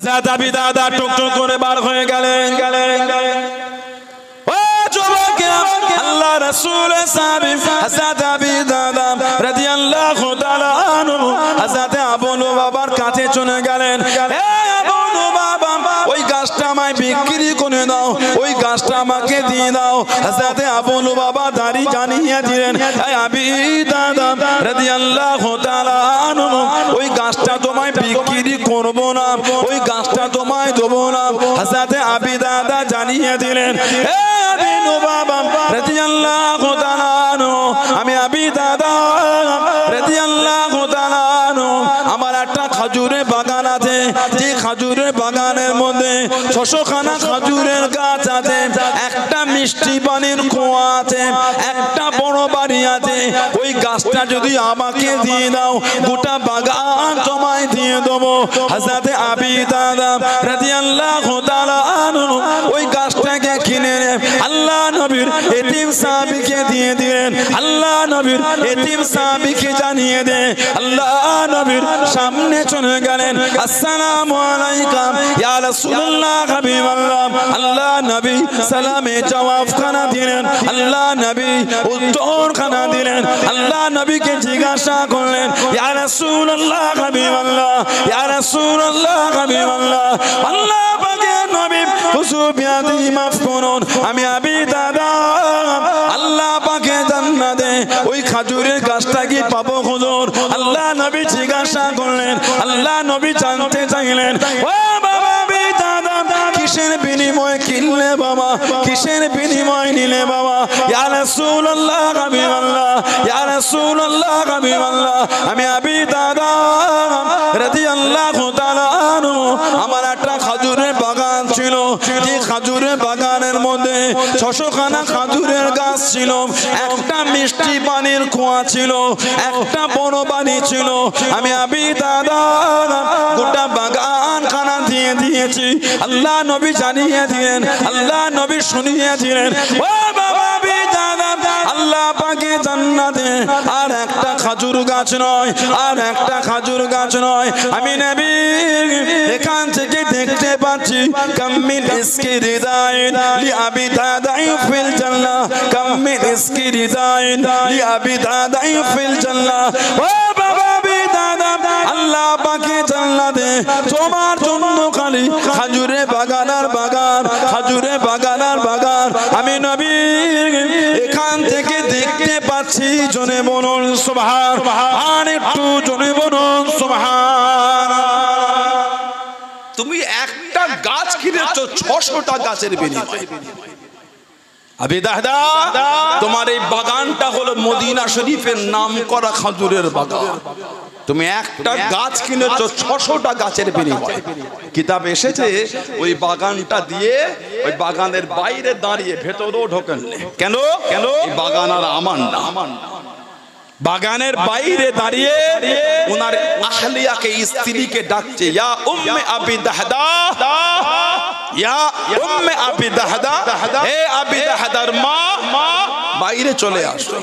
হযরত আবি দাদা টুকটুক করে বার হয়ে গেলেন। ও যুবকেরা, আল্লাহ রাসূলের সাহাবী হযরত আবি দাদা রাদিয়াল্লাহু তাআলা আনহু হযরত আবু লুবাবার কাছে চলে গেলেন। হে আবু লুবাবা, ওই গাছটা আমায় বিক্রি করে দাও, ওই গাছটা আমাকে দিয়ে দাও। হযরত আবু লুবাবা দাড়ি জানিয়ে দিলেন, হে আবি দাদা রাদিয়াল্লাহু তাআলা আনহু, ওই গাছটা তোমায় বিক্রি করব না, ওই গাছটা তোমায় দেবো না। হযরত আবি দাদা জানিয়ে দিলেন, হে আবি লুবাবা রাদিয়াল্লাহু তাআলা আনহু, আমি আবি দাদা রাদিয়াল্লাহু তাআলা আনহু, আমার একটা খাজুরের বাগান আছে, যে খাজুরের বাগানের মধ্যে 600 খানা খাজুরের গাছ আছে, একটা মিষ্টি পানির কুয়া আছে, একটা বড় বাড়ি আছে। ওই গাছটা যদি আমাকে দিয়ে দাও, গোটা বাগান তোমায় দিয়ে দেবো। হযরত আবি দাদা রাদিয়াল্লাহু তাআলা আনহু ওই গাছটাকে কিনে আল্লাহ নবীর এতিম সাহাবীকে দিয়ে দিলেন। আল্লাহ নবীর এতিম সাহাবীকে জানিয়ে দে, আল্লাহ নবীর সামনে চলে গেলেন। আসসালামু আলাইকুম ইয়া রাসূলুল্লাহ হাবিবাল্লাহ। আল্লাহ নবী সালামে জবাব খানা দিলেন, আল্লাহ নবী উত্তর খানা দিলেন। আল্লাহ নবীকে জিজ্ঞাসা করলেন, ইয়া রাসূলুল্লাহ হাবিবাল্লাহ, ইয়া রাসূলুল্লাহ হাবিবাল্লাহ, আল্লাহ পাকের নবী হুজুর বিয়াদি মাফ করুন, আমি আবি দাদা আল্লাহ পাকে জান্নাতে ওই খাজুরের গাছটা কি পাবো হুজুর? আল্লাহ নবী জিজ্ঞাসা করলেন, আল্লাহ নবী জানতে চাইলেন, ও বাবা আবি দাদা, কিসের বিনিময়ে কিনলে বাবা, কিসের বিনিময়ে নিলে বাবা? ইয়া রাসূলুল্লাহ হাবিবাল্লাহ, ইয়া রাসূলুল্লাহ হাবিবাল্লাহ, আমি আবি দাদা রাদিয়াল্লাহু তাআলা আনহু, আমার একটা খাজুরের বাগান ছিল, যে খাজুরের বাগানের মধ্যে 600 খানা খাজুরের গাছ ছিল, একটা মিষ্টি পানির কুয়া ছিল, একটা বড় বাড়ি ছিল। আমি আবি দাদা গোটা বাগান খানা দিয়ে দিয়েছি। আল্লাহ নবী জানিয়ে দিলেন, আল্লাহ নবী শুনিয়ে দিলেন, ও বাবা আবি দাদা, আল্লাহ পাকে জান্নাতে আর একটা খাজুর গাছ নয়, আর একটা খাজুর গাছ নয়, আমি নবী এখান থেকে দেখতে পাচ্ছি, কামিল ইসকি রিদাইন লি আবি দাদা ফিল জান্নাহ, কামিল ইসকি রিদাইন লি আবি দাদা ফিল জান্নাহ। ও বাবা আবি দাদা, আল্লাহ পাকে জান্নাতে তোমার জন্য খালি খাজুরে বাগান আর বাগান, খাজুরে বাগান আর বাগান, আমি নবী এখান থেকে দেখতে পাচ্ছি। জনে বলুন সুবহান, আর একটু জনে বলুন সুবহান। তুমি একটা গাছ কিনেছো 600টা গাছের বিনিময়ে। আবি দাদা, তোমার এই বাগানটা হলো মদিনা শরীফের নাম করা খাজুরের বাগান। তুমি একটা গাছ কিনেছো 600টা গাছের বিনিময়ে। কিতাব এসেছে ওই বাগানটা দিয়ে ওই বাগানের বাইরে দাঁড়িয়ে ভেতরেও ঢোকেন। কেন? কেন? এই বাগান আর আমার না। বাগানের বাইরে দাঁড়িয়ে ওনার আহলিয়াকে, স্ত্রীকে ডাকছে, ইয়া উম্মে আবি দাহদা, ইয়া উম্মে আবি দাহদা, হে আবি দাহদার মা, বাইরে চলে আসো।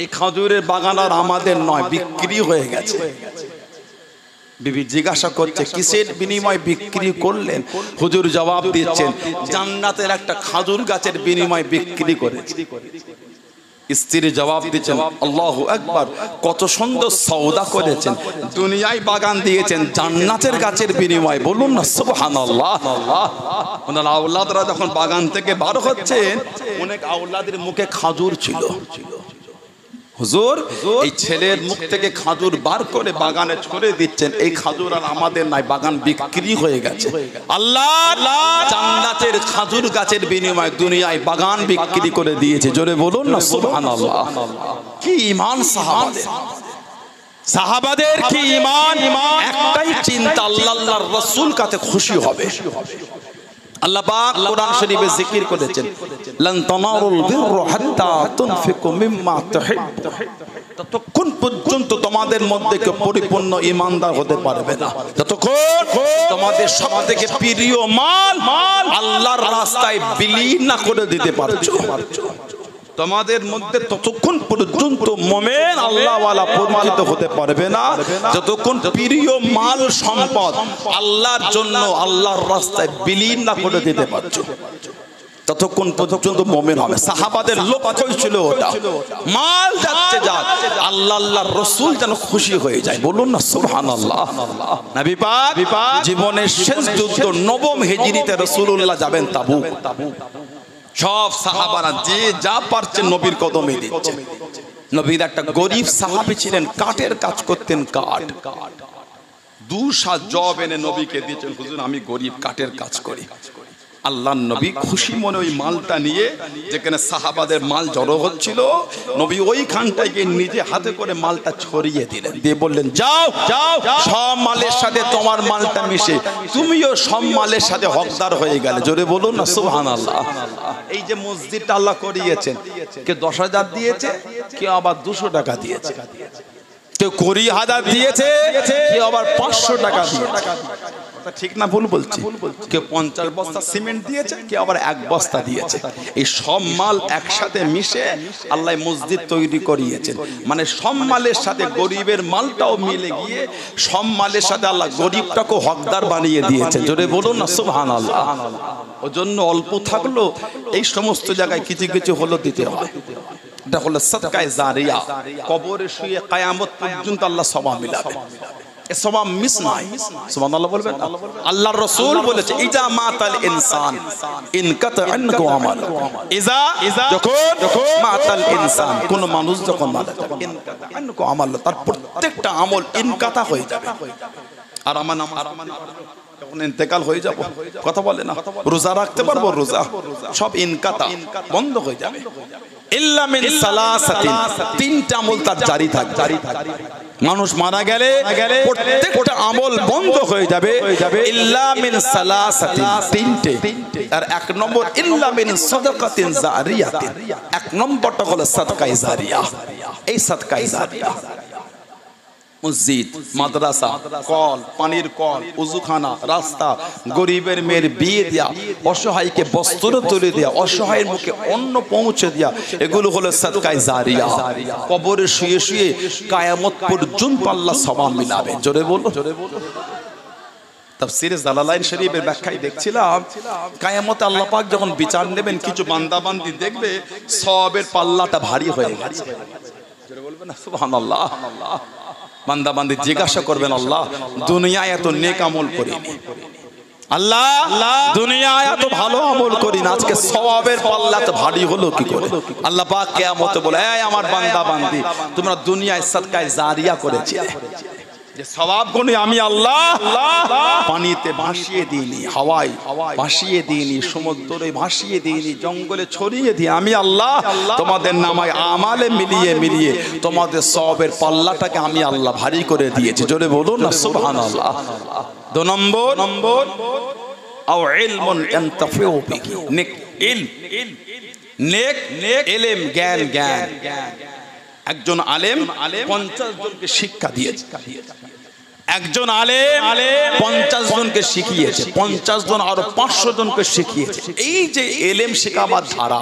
এই খাজুরের বাগান আর আমাদের নয়, বিক্রি হয়ে গেছে। বিবি জিজ্ঞাসা করছে, কিসের বিনিময়ে বিক্রি করলেন? হুজুর জবাব দিচ্ছেন, জান্নাতের একটা খাজুর গাছের বিনিময়ে বিক্রি করেছে। স্ত্রী জবাব দিচ্ছেন, আল্লাহু আকবার, কত সুন্দর সওদা করেছেন, দুনিয়ায় বাগান দিয়েছেন, জান্নাতের গাছের বিনিময়ে। বলুন না সুবহানাল্লাহ। ওনার আওলাদরা যখন বাগান থেকে বার হচ্ছেন, অনেক আওলাদের মুখে খাজুর ছিল। হুজুর এই ছেলের মুখ থেকে খাজুর বার করে বাগানে ছড়ে দিচ্ছেন, এই খাজুর আর আমাদের নাই, বাগান বিক্রি হয়ে গেছে। আল্লাহ জান্নাতের খাজুর গাছের বিনিময়ে দুনিয়ায় বাগান বিক্রি করে দিয়েছে। জোরে বলুন না সুবহানাল্লাহ। কি ঈমান সাহাবাদের, সাহাবাদের কি ঈমান! একটাই চিন্তা, আল্লাহর রাসূল কাছে খুশি হবে। আল্লাহ পাক কোরআন শরীফে জিকির করেছেন, লান তানারুল বিররা হাত্তা তুনফিকু মিম্মা তুহিব্বুন। ততক্ষণ পর্যন্ত তোমাদের মধ্যে কেউ পরিপূর্ণ ঈমানদার হতে পারবে না, যতক্ষণ তোমাদের সবথেকে প্রিয় মাল আল্লাহর রাস্তায় বিলীন না করে দিতে পারছো। তোমাদের মধ্যে ততক্ষণ পর্যন্ত মুমিন আল্লাহওয়ালা পরিচিত হতে পারবে না যতক্ষণ প্রিয় মাল সম্পদ আল্লাহর জন্য আল্লাহর রাস্তায় বিলীন না করে দিতে পারছো, ততক্ষণ পর্যন্ত মুমিন হবে। সাহাবাদের লক্ষ্যই ছিল ওটা, মাল যাচ্ছে যাক, আল্লাহ আল্লাহর রাসূল যেন খুশি হয়ে যায়। বলুন না সুবহানাল্লাহ। নবী পাক জীবনের শেষ যুদ্ধ 9ম হিজরিতে রাসূলুল্লাহ যাবেন তাবুক। সব সাহাবারা যে যা পারছে নবীর কদমে দিচ্ছে। নবীর একটা গরিব সাহাবী ছিলেন, কাঠের কাজ করতেন, কাঠ 2 জব এনে নবীকে দিয়েছেন, হুজুর আমি গরিব কাঠের কাজ করি। আল্লাহর নবী খুশি মনে ওই মালটা নিয়ে যেখানে সাহাবাদের মাল জড়ো হচ্ছিল, নবী ওইখানটায় গিয়ে নিজে হাতে করে মালটা ছড়িয়ে দিলেন, দিয়ে বললেন যাও যাও, সব মালের সাথে তোমার মালটা মিশে তুমিও সব মালের সাথে হকদার হয়ে গেলে। জোরে বলুন না সুবহানাল্লাহ। এই যে মসজিদটা আল্লাহ করিয়েছেন, কে 10,000 দিয়েছে, কেউ আবার 200 টাকা দিয়েছে, কেউ 20,000 দিয়েছে, কেউ আবার 500 টাকা দিয়েছে। ঠিক না ভুল বলছি? কেউ 50 বস্তা সিমেন্ট দিয়েছে, কেউ আবার 1 বস্তা দিয়েছে। এই সব মাল একসাথে মিশে আল্লাহ মসজিদ তৈরি করিয়েছেন। মানে সব মালের সাথে গরিবের মালটাও মিলে গিয়ে সব মালের সাথে আল্লাহ গরিবটাকে হকদার বানিয়ে দিয়েছে। জোরে বলুন না সুবহানাল্লাহ। ওজন্য অল্প থাকলো এই সমস্ত জায়গায় কিছু কিছু হলো দিতে হয়। এটা হলো সাদকায়ে জারিয়া, কবরে শুয়ে কিয়ামত পর্যন্ত আল্লাহ সওয়াব মিলাবে। সওয়াব মিস নাই। সুবহানাল্লাহ বলবেন। আল্লাহর রাসূল বলেছে ইজা মাতাল ইনসান ইনকাতা আনহু আমাল। ইজা যখন মাতাল ইনসান, কোন মানুষ যখন মারা যাবে, ইনকাতা আনহু আমাল, তার প্রত্যেকটা আমল ইনকাতা হয়ে যাবে। আর আমার যখন ইন্তেকাল হয়ে যাব, কথা বলে না, রোজা রাখতে পারবো, রোজা সব ইনকাতা বন্ধ হয়ে যাবে। ইল্লা মিন সালাসাতিন, 3টা আমল তার জারি থাকবে। মানুষ মারা গেলে প্রত্যেকটা আমল বন্ধ হয়ে যাবে। ইল্লা মিন সালাসাতিন, 3টে। আর 1 নম্বর ইল্লা মিন সাদাকাতিন জারিয়াতিন, 1 নম্বরটা হলো সাদকায়ে জারিয়া। এই সাদকায়ে জারিয়া মসজিদ, মাদ্রাসা, কল, পানির কল, উজুখানা, রাস্তা, গরিবের মেয়ের বিয়ে দেয়া, অসহায়কে বস্ত্র তুলে দেয়া, অসহায়ের মুখে অন্ন পৌঁছে দেয়া, এগুলো হলো সাদকায়ে জারিয়া। কবরে শুয়ে শুয়ে কিয়ামত পর্যন্ত আল্লাহ সওয়াব মিলাবে। জোরে বলো। তাফসীরে জালালাইন শরীফের ব্যাখ্যায় দেখছিলাম, কিয়ামতে আল্লাহ পাক যখন বিচার নেবেন, কিছু বান্দা বান্দি দেখবে সওয়াবের পাল্লাটা ভারী হয়ে গেছে। জোরে বলবেন না সুবহানাল্লাহ। বান্দা বান্দি জিজ্ঞাসা করবেন, আল্লাহ দুনিয়ায় এত নেক আমল করিনি, আল্লাহ দুনিয়ায় এত ভালো আমল করিনি, আজকে সওয়াবের পাল্লা তো ভারী হলো কি করে? আল্লাহ পাক কিয়ামতে বলে, এই আমার বান্দা বান্দি, তোমরা দুনিয়ায় সাদকায়ে জারিয়া করেছিলে, যে সওয়াব গুলো আমি আল্লাহ পানিতে ভাসিয়ে দিইনি, হাওয়ায় ভাসিয়ে দিইনি, সমুদ্রে ভাসিয়ে দিইনি, জঙ্গলে ছড়িয়ে দিই, আমি আল্লাহ তোমাদের নামায় আমালে মিলিয়ে মিলিয়ে তোমাদের সওয়াবের পাল্লাটাকে আমি আল্লাহ ভারী করে দিয়েছি। জোরে বলুন না সুবহানাল্লাহ। 2 নম্বর আও ইলমুন ইয়ানতাফিউ বিহি, নেক ইলম, নেক ইলম, জ্ঞান জ্ঞান। একজন আলেম 50 জনকে শিক্ষা দিয়েছে, একজন আলেম 50 জনকে শিখিয়েছে, 50 জন আরো 500 জনকে শিখিয়েছে। এই যে ইলম শেখাবার ধারা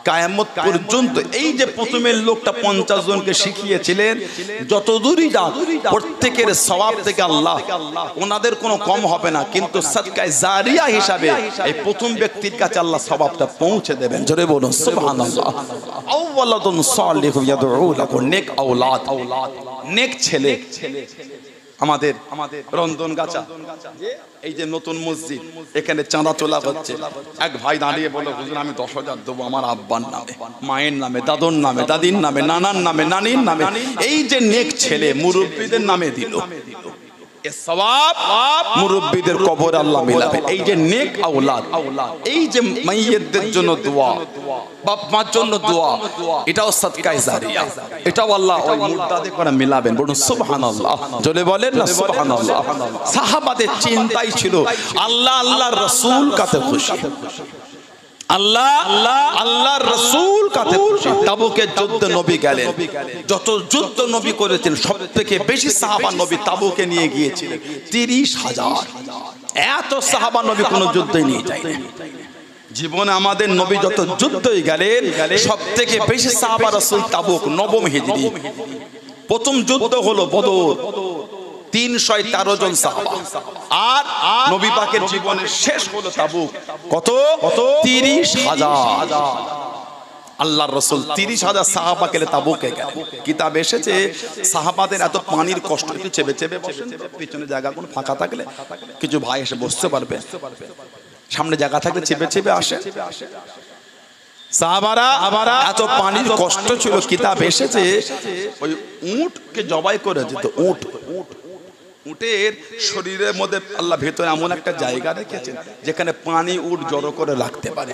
কিয়ামত পর্যন্ত, এই যে প্রথমের লোকটা 50 জনকে শিখিয়েছিলেন, যত দূরই যাক প্রত্যেকের সওয়াব থেকে আল্লাহ ওনাদের কোনো কম হবে না, কিন্তু সাদকায়ে জারিয়া হিসাবে এই প্রথম ব্যক্তির কাছে আল্লাহ সওয়াবটা পৌঁছে দেবেন। জোরে বলুন সুবহানাল্লাহ। আওয়ালাদুন সালিহু ইয়াদউ লাহু, নেক আওলাদ, নেক ছেলে। আমাদের রন্ধনগাছা এই যে নতুন মসজিদ, এখানে চাঁদা তোলা হচ্ছে। এক ভাই দাঁড়িয়ে বলল, হুজুর আমি 10,000 দেবো আমার আব্বার নামে, মায়ের নামে, দাদুর নামে, দাদির নামে, নানার নামে, নানির নামে। এই যে নেক ছেলে মুরব্বীদের নামে দিল, এ সওয়াব মুরব্বীদের কবর আল্লাহ মিলাবে। এই যে নেক আওলাদ, এই যে মাইয়্যিতদের জন্য দোয়া, বাপ মার জন্য দোয়া, এটাও সাদকায়ে জারিয়া, এটাও আল্লাহ ওই মুর্দাদে করে মিলাবেন। বলুন সুবহানাল্লাহ। জোরে বলেন না সুবহানাল্লাহ। সাহাবাদের চিন্তাই ছিল আল্লাহ আল্লাহর রাসূল কাতে খুশি, আল্লাহ আল্লাহর রাসূল কাতে খুশি। তাবুকের যুদ্ধে নবী গেলেন, যত যুদ্ধ নবী করেছেন সবথেকে বেশি সাহাবা নবী তাবুকে নিয়ে গিয়েছিলেন, 30,000। এত সাহাবা নবী কোনো যুদ্ধে নিয়ে যায়নি। জীবনে আমাদের নবী যত যুদ্ধই গেলেন সবথেকে বেশি সাহাবা রাসূল তাবুক নবম হিজরি। প্রথম যুদ্ধ হলো বদর, 313 জন সাহাবা। আর নবী পাকের জীবনের শেষ হলো তাবুক, কত 30,000। আল্লাহর রাসূল 30,000 সাহাবাকে তাবুকে গেলেন। কিতাবে এসেছে সাহাবাদের এত পানির কষ্ট, একটু চেপে চেপে বসেন, পিছনে জায়গা কোনো ফাঁকা থাকলে কিছু ভাই এসে বসতে পারবে, সামনে জায়গা থাকলে চেপে চেপে আসে। সাহাবারা এত পানির কষ্ট ছিল, কিতাব এসেছে ওই উটকে জবাই করে দিত। উটের শরীরের মধ্যে আল্লাহ ভেতরে এমন একটা জায়গা রেখেছেন যেখানে পানি উট জড়ো করে রাখতে পারে।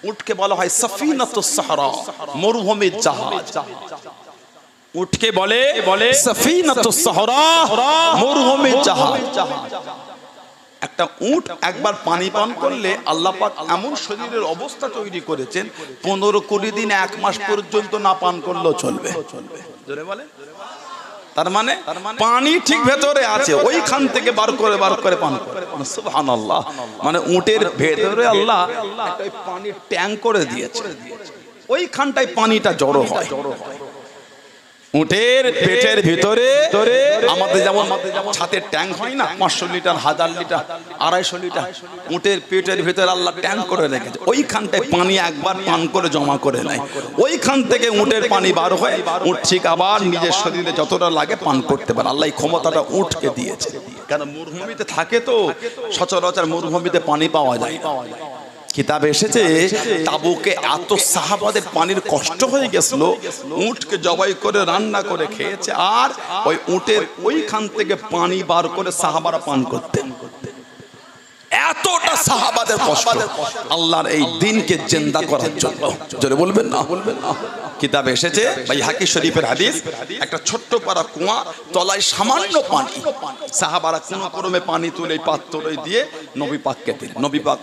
উটকে বলা হয় সাফিনাতুস সাহরা, মরুভূমির জাহাজ। উটকে বলে সাফিনাতুস সাহরা, মরুভূমির জাহাজ। একটা উট একবার পানি পান করলে আল্লাহ পাক এমন শরীরের অবস্থা তৈরি করেছেন 15-20 দিন 1 মাস পর্যন্ত না পান করলেও চলবে। জোরে বলে, তার মানে পানি ঠিক ভেতরে আছে, ওইখান থেকে বার করে পান করে। সুবহানাল্লাহ। মানে উটের ভেতরে আল্লাহ একটা পানির ট্যাঙ্ক করে দিয়েছে, ওইখানটায় পানিটা জড়ো হয়। উটের পেটের ভিতরে আমাদের যেমন ছাতের ট্যাঙ্ক হয় না, 500 লিটার, 1000 লিটার, 250 লিটার, উটের পেটের ভিতরে আল্লাহ ট্যাঙ্ক করে রেখেছে। ওইখানটায় পানি একবার পান করে জমা করে নেয়, ওইখান থেকে উটের পানি বার হয়, উট ঠিক আবার নিজের শরীরে যতটা লাগে পান করতে পারে। আল্লাহ এই ক্ষমতাটা উটকে দিয়েছে। কারণ মরুভূমিতে থাকে তো, সচরাচর মরুভূমিতে পানি পাওয়া যায়। কিতাবে এসেছে তাবুকে এত সাহাবাদের পানির কষ্ট হয়ে গেছিল, উটকে জবাই করে রান্না করে খেয়েছে, আর ওই উটের ওইখান থেকে পানি বার করে সাহাবারা পান করতেন। এতটা সাহাবাদের কষ্ট আল্লাহর এই দিনকে জিন্দা করার জন্য। জোরে বলবেন না? কিতাবে এসেছে বাইহাকি শরীফের হাদিস, একটা ছোট্ট পারা কুয়া, তলায় সামান্য পানি। সাহাবারা কোন ক্রমে পানি তুলে পাত্রে দিয়ে নবী পাককে দিলেন। নবী পাক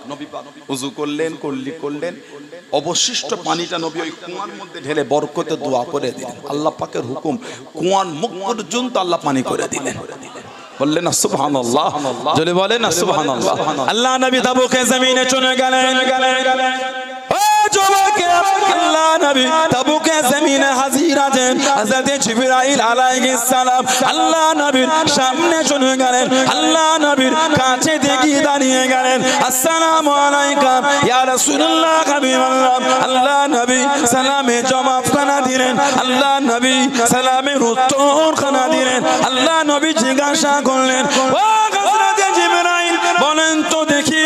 ওযু করলেন, করলেন, অবশিষ্ট পানিটা নবী ওই কুয়ার মধ্যে ঢেলে বরকতে দোয়া করে দিলেন। আল্লাহ পাকের হুকুম, কুয়ার মুখ পর্যন্ত আল্লাহ পানি করে দিলেন। বললেন না সুবহানাল্লাহ? যদি বলেন না সুবহানাল্লাহ। আল্লাহ নবী তাবুকে জমিনে চলে গেলেন। ও যুবকে, আল্লাহ নবী তাবুকে জমিনে হাজির আছেন। হযরত জিবরাইল আলাইহিস সালাম আল্লাহ নবীর সামনে চলে গেলেন, আল্লাহ নবীর কাছে দেখে দাঁড়িয়ে গেলেন। আসসালামু আলাইকুম ইয়া রাসূলুল্লাহ, হাবিবাল্লাহ। আল্লাহ নবী সালামে জবাব খানা দিলেন, আল্লাহ নবী সালামের উত্তর খানা দিলেন। আল্লাহ নবী জিজ্ঞাসা করলেন, ও হযরত জিবরাইল, বলেন তো দেখি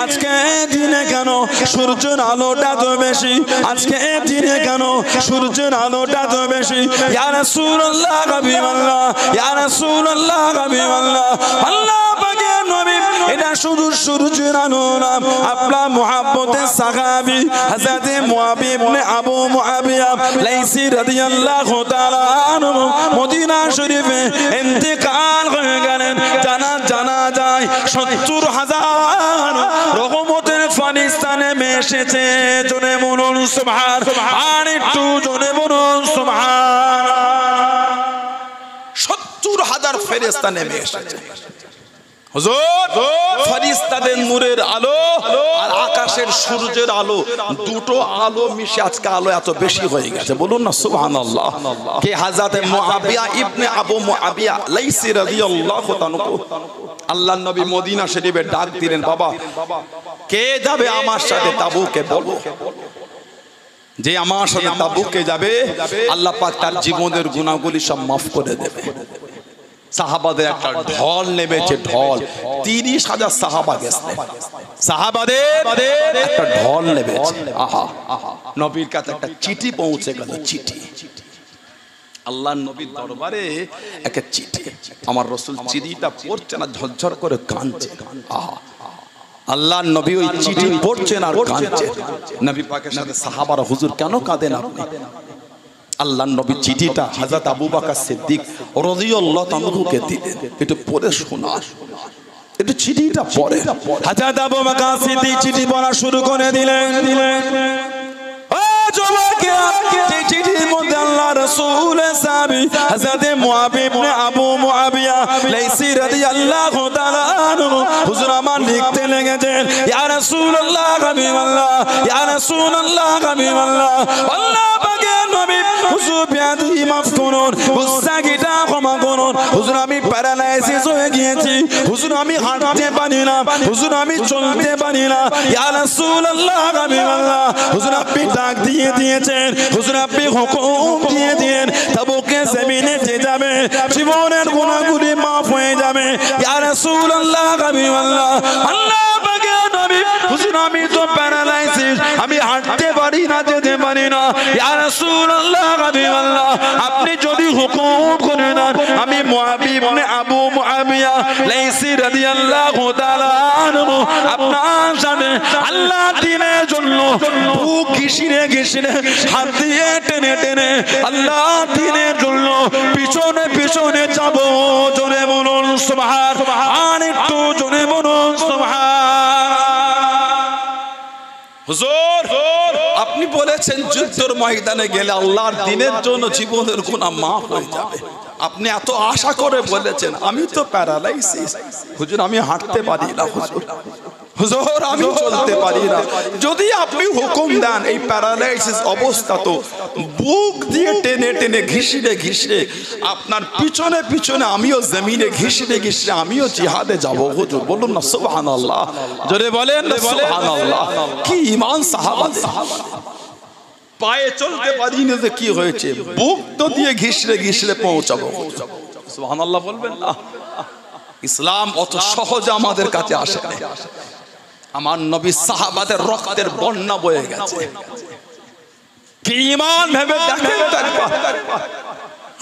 আজকে দিনে কেন সূর্যের আলোটা তো বেশি? আজকে দিনে কেন সূর্যের আলোটা তো বেশি? ইয়া রাসূলুল্লাহ, হাবিবাল্লাহ, ইয়া রাসূলুল্লাহ, হাবিবাল্লাহ। আল্লাহ পাকের নবী, এটা শুধু সূর্যের আলো না, আপনার মুহাব্বতের সাহাবী হযরত মুআবি ইবনে আবু মুআবিয়া লাইসি রাদিয়াল্লাহু তাআলা আনহু মদিনা শরীফে ইন্তেকাল হয়ে গেলেন। জানা যায় 70,000 রহমতের ফেরেশতা এসেছে। জোরে বলুন সুবহান, আর একটু জোরে বলুন সুবহান। 70,000 ফেরেশতা নেমে এসেছে। হুজুর, ফেরেশতাদের নূরের আলো আর আকাশের সূর্যের আলো, দুটো আলো মিশে আজকে আলো এত বেশি হয়ে গেছে। বলুন না সুবহানাল্লাহ। কে? হযরত মুআবিয়া ইবনে আবু মুআবিয়া লাইসি রাদিয়াল্লাহু তাআলা। আল্লাহর নবী মদিনা শরীফে ডাক দিলেন, বাবা কে যাবে আমার সাথে তাবুকে? বলো, যে আমার সাথে তাবুকে যাবে আল্লাহ পাক তার জীবনের গুনাহগুলি সব maaf করে দেবে। সাহাবাদের একটা ঢল নেমেছে, ঢল। 30,000 সাহাবা গেছে, সাহাবাদের একটা ঢল নেমেছে। আহা, নবীর কাছে একটা চিঠি পৌঁছে গেল। চিঠি, আল্লাহর নবীর দরবারে একটা চিঠি। আমার রাসূল চিঠিটা পড়ছেন আর ঝরঝর করে কাঁদছে। আহা, আল্লাহর নবী ওই চিঠি পড়ছেন আর কাঁদছেন। নবী পাকের সাথে সাহাবারা, হুজুর কেন কাঁদেন আপনি? আল্লাহর নবী চিঠিটা হযরত আবু বকর সিদ্দিক রাদিয়াল্লাহু তাআলাকে দিলেন। একটু পড়ে শোনা, একটু চিঠিটা পড়ে। হযরত আবু বকর সিদ্দিক চিঠি পড়া শুরু করে দিলেন। ও যুবকে, যে চিঠির মধ্যে আল্লাহ রাসূলের সাহাবী হযরত মুআবি ইবনে আবু মুআবিয়া লাইসি রাদিয়াল্লাহু তাআলা আনহু হুজুর আমার লিখতে লেগেছেন ইয়া রাসূলুল্লাহ হাবিবাল্লাহ ইয়া রাসূলুল্লাহ হাবিবাল্লাহ আল্লাহ পাকের নবী হুজুর বিয়াদি মাফ করুন গুনাহটা ক্ষমা করুন হুজুর আমি প্যারালাইসিস হয়ে গিয়েছি হুজুর আমি হাঁটতে পারি না হুজুর আমি চলতে পারি না ইয়া রাসূলুল্লাহ হাবিবাল্লাহ হুজুর আপনি ডাক দিয়ে দিয়েছেন হুজুর আপনি হুকুম দিয়ে দিয়েন তাবুকে জমিনে যে যাবে জীবনের গুনাহগুলি মাফ হয়ে যাবে ইয়া রাসূলুল্লাহ হাবিবাল্লাহ আল্লাহ পাকের নবী হুজুর আমি তো প্যারালাইসিস আমি হাঁটতে পারি না যেতে পারি না ইয়া রাসূলুল্লাহ হাবিবাল্লাহ আপনি যদি হুকুম করে দেন আমি মুআবি ইবনে আবু মুআবিয়া লাইসি রাদিয়াল্লাহু তাআলা আনহু আপনার সাথে আল্লাহ দ্বীনের জন্য বুক ঘিসিয়ে ঘিসিয়ে হাত দিয়ে টেনে টেনে আল্লাহ দ্বীনের জন্য পিছনে পিছনে যাব জোরে বলুন সুবহান একটু জোরে বলুন সুবহান হুজুর আপনি বলেছেন যুদ্ধের ময়দানে গেলে আল্লাহর দ্বীনের জন্য জীবনের গুনাহ মাফ হয়ে যাবে আপনি এত আশা করে বলেছেন আমি তো প্যারালাইসিস হুজুর আমি হাঁটতে পারি না হুজুর আমি চলতে পারি না যদি আপনি হুকুম দেন এই প্যারালাইসিস অবস্থা তো বুক দিয়ে টেনে টেনে ঘিসিয়ে ঘিসিয়ে আপনার পিছনে পিছনে আমিও জমিনে ঘিসিয়ে ঘিসিয়ে আমিও জিহাদে যাব হুজুর বলুন না সুবহানাল্লাহ জোরে বলেন না সুবহানাল্লাহ কি ঈমান সাহাবাদের পায়ে চলতে পারি না যে কি হয়েছে বুক তো দিয়ে ঘিসড়ে ঘিসড়ে পৌঁছাবো সুবহানাল্লাহ বলবেন না ইসলাম অত সহজে আমাদের কাছে আসে না আমার নবী সাহাবাদের রক্তের বন্যা বয়ে গেছে কি ঈমান ভেবে দেখেন তো একবার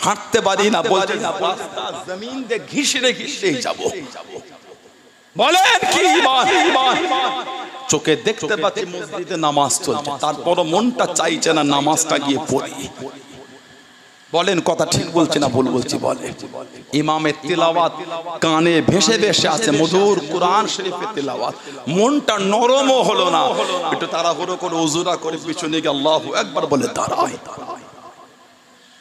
হাঁটতে পারি না বলছি না জমিন দিয়ে ঘিসড়ে ঘিসড়ে যাব বলেন কি ঈমান চোখে দেখতে পাচ্ছি মসজিদে নামাজ চলছে তারপর মনটা চাইছে না নামাজটা গিয়ে পড়ি বলেন কথা ঠিক বলছি না ভুল বলছি বলে ইমামের তিলাওয়াত কানে ভেসে ভেসে আছে মধুর কোরআন শরীফের তিলাওয়াত মনটা নরমও হলো না একটু তাড়াহুড়ো করে ওযুরা করে পিছনে গিয়ে আল্লাহু আকবার বলে দাঁড়াই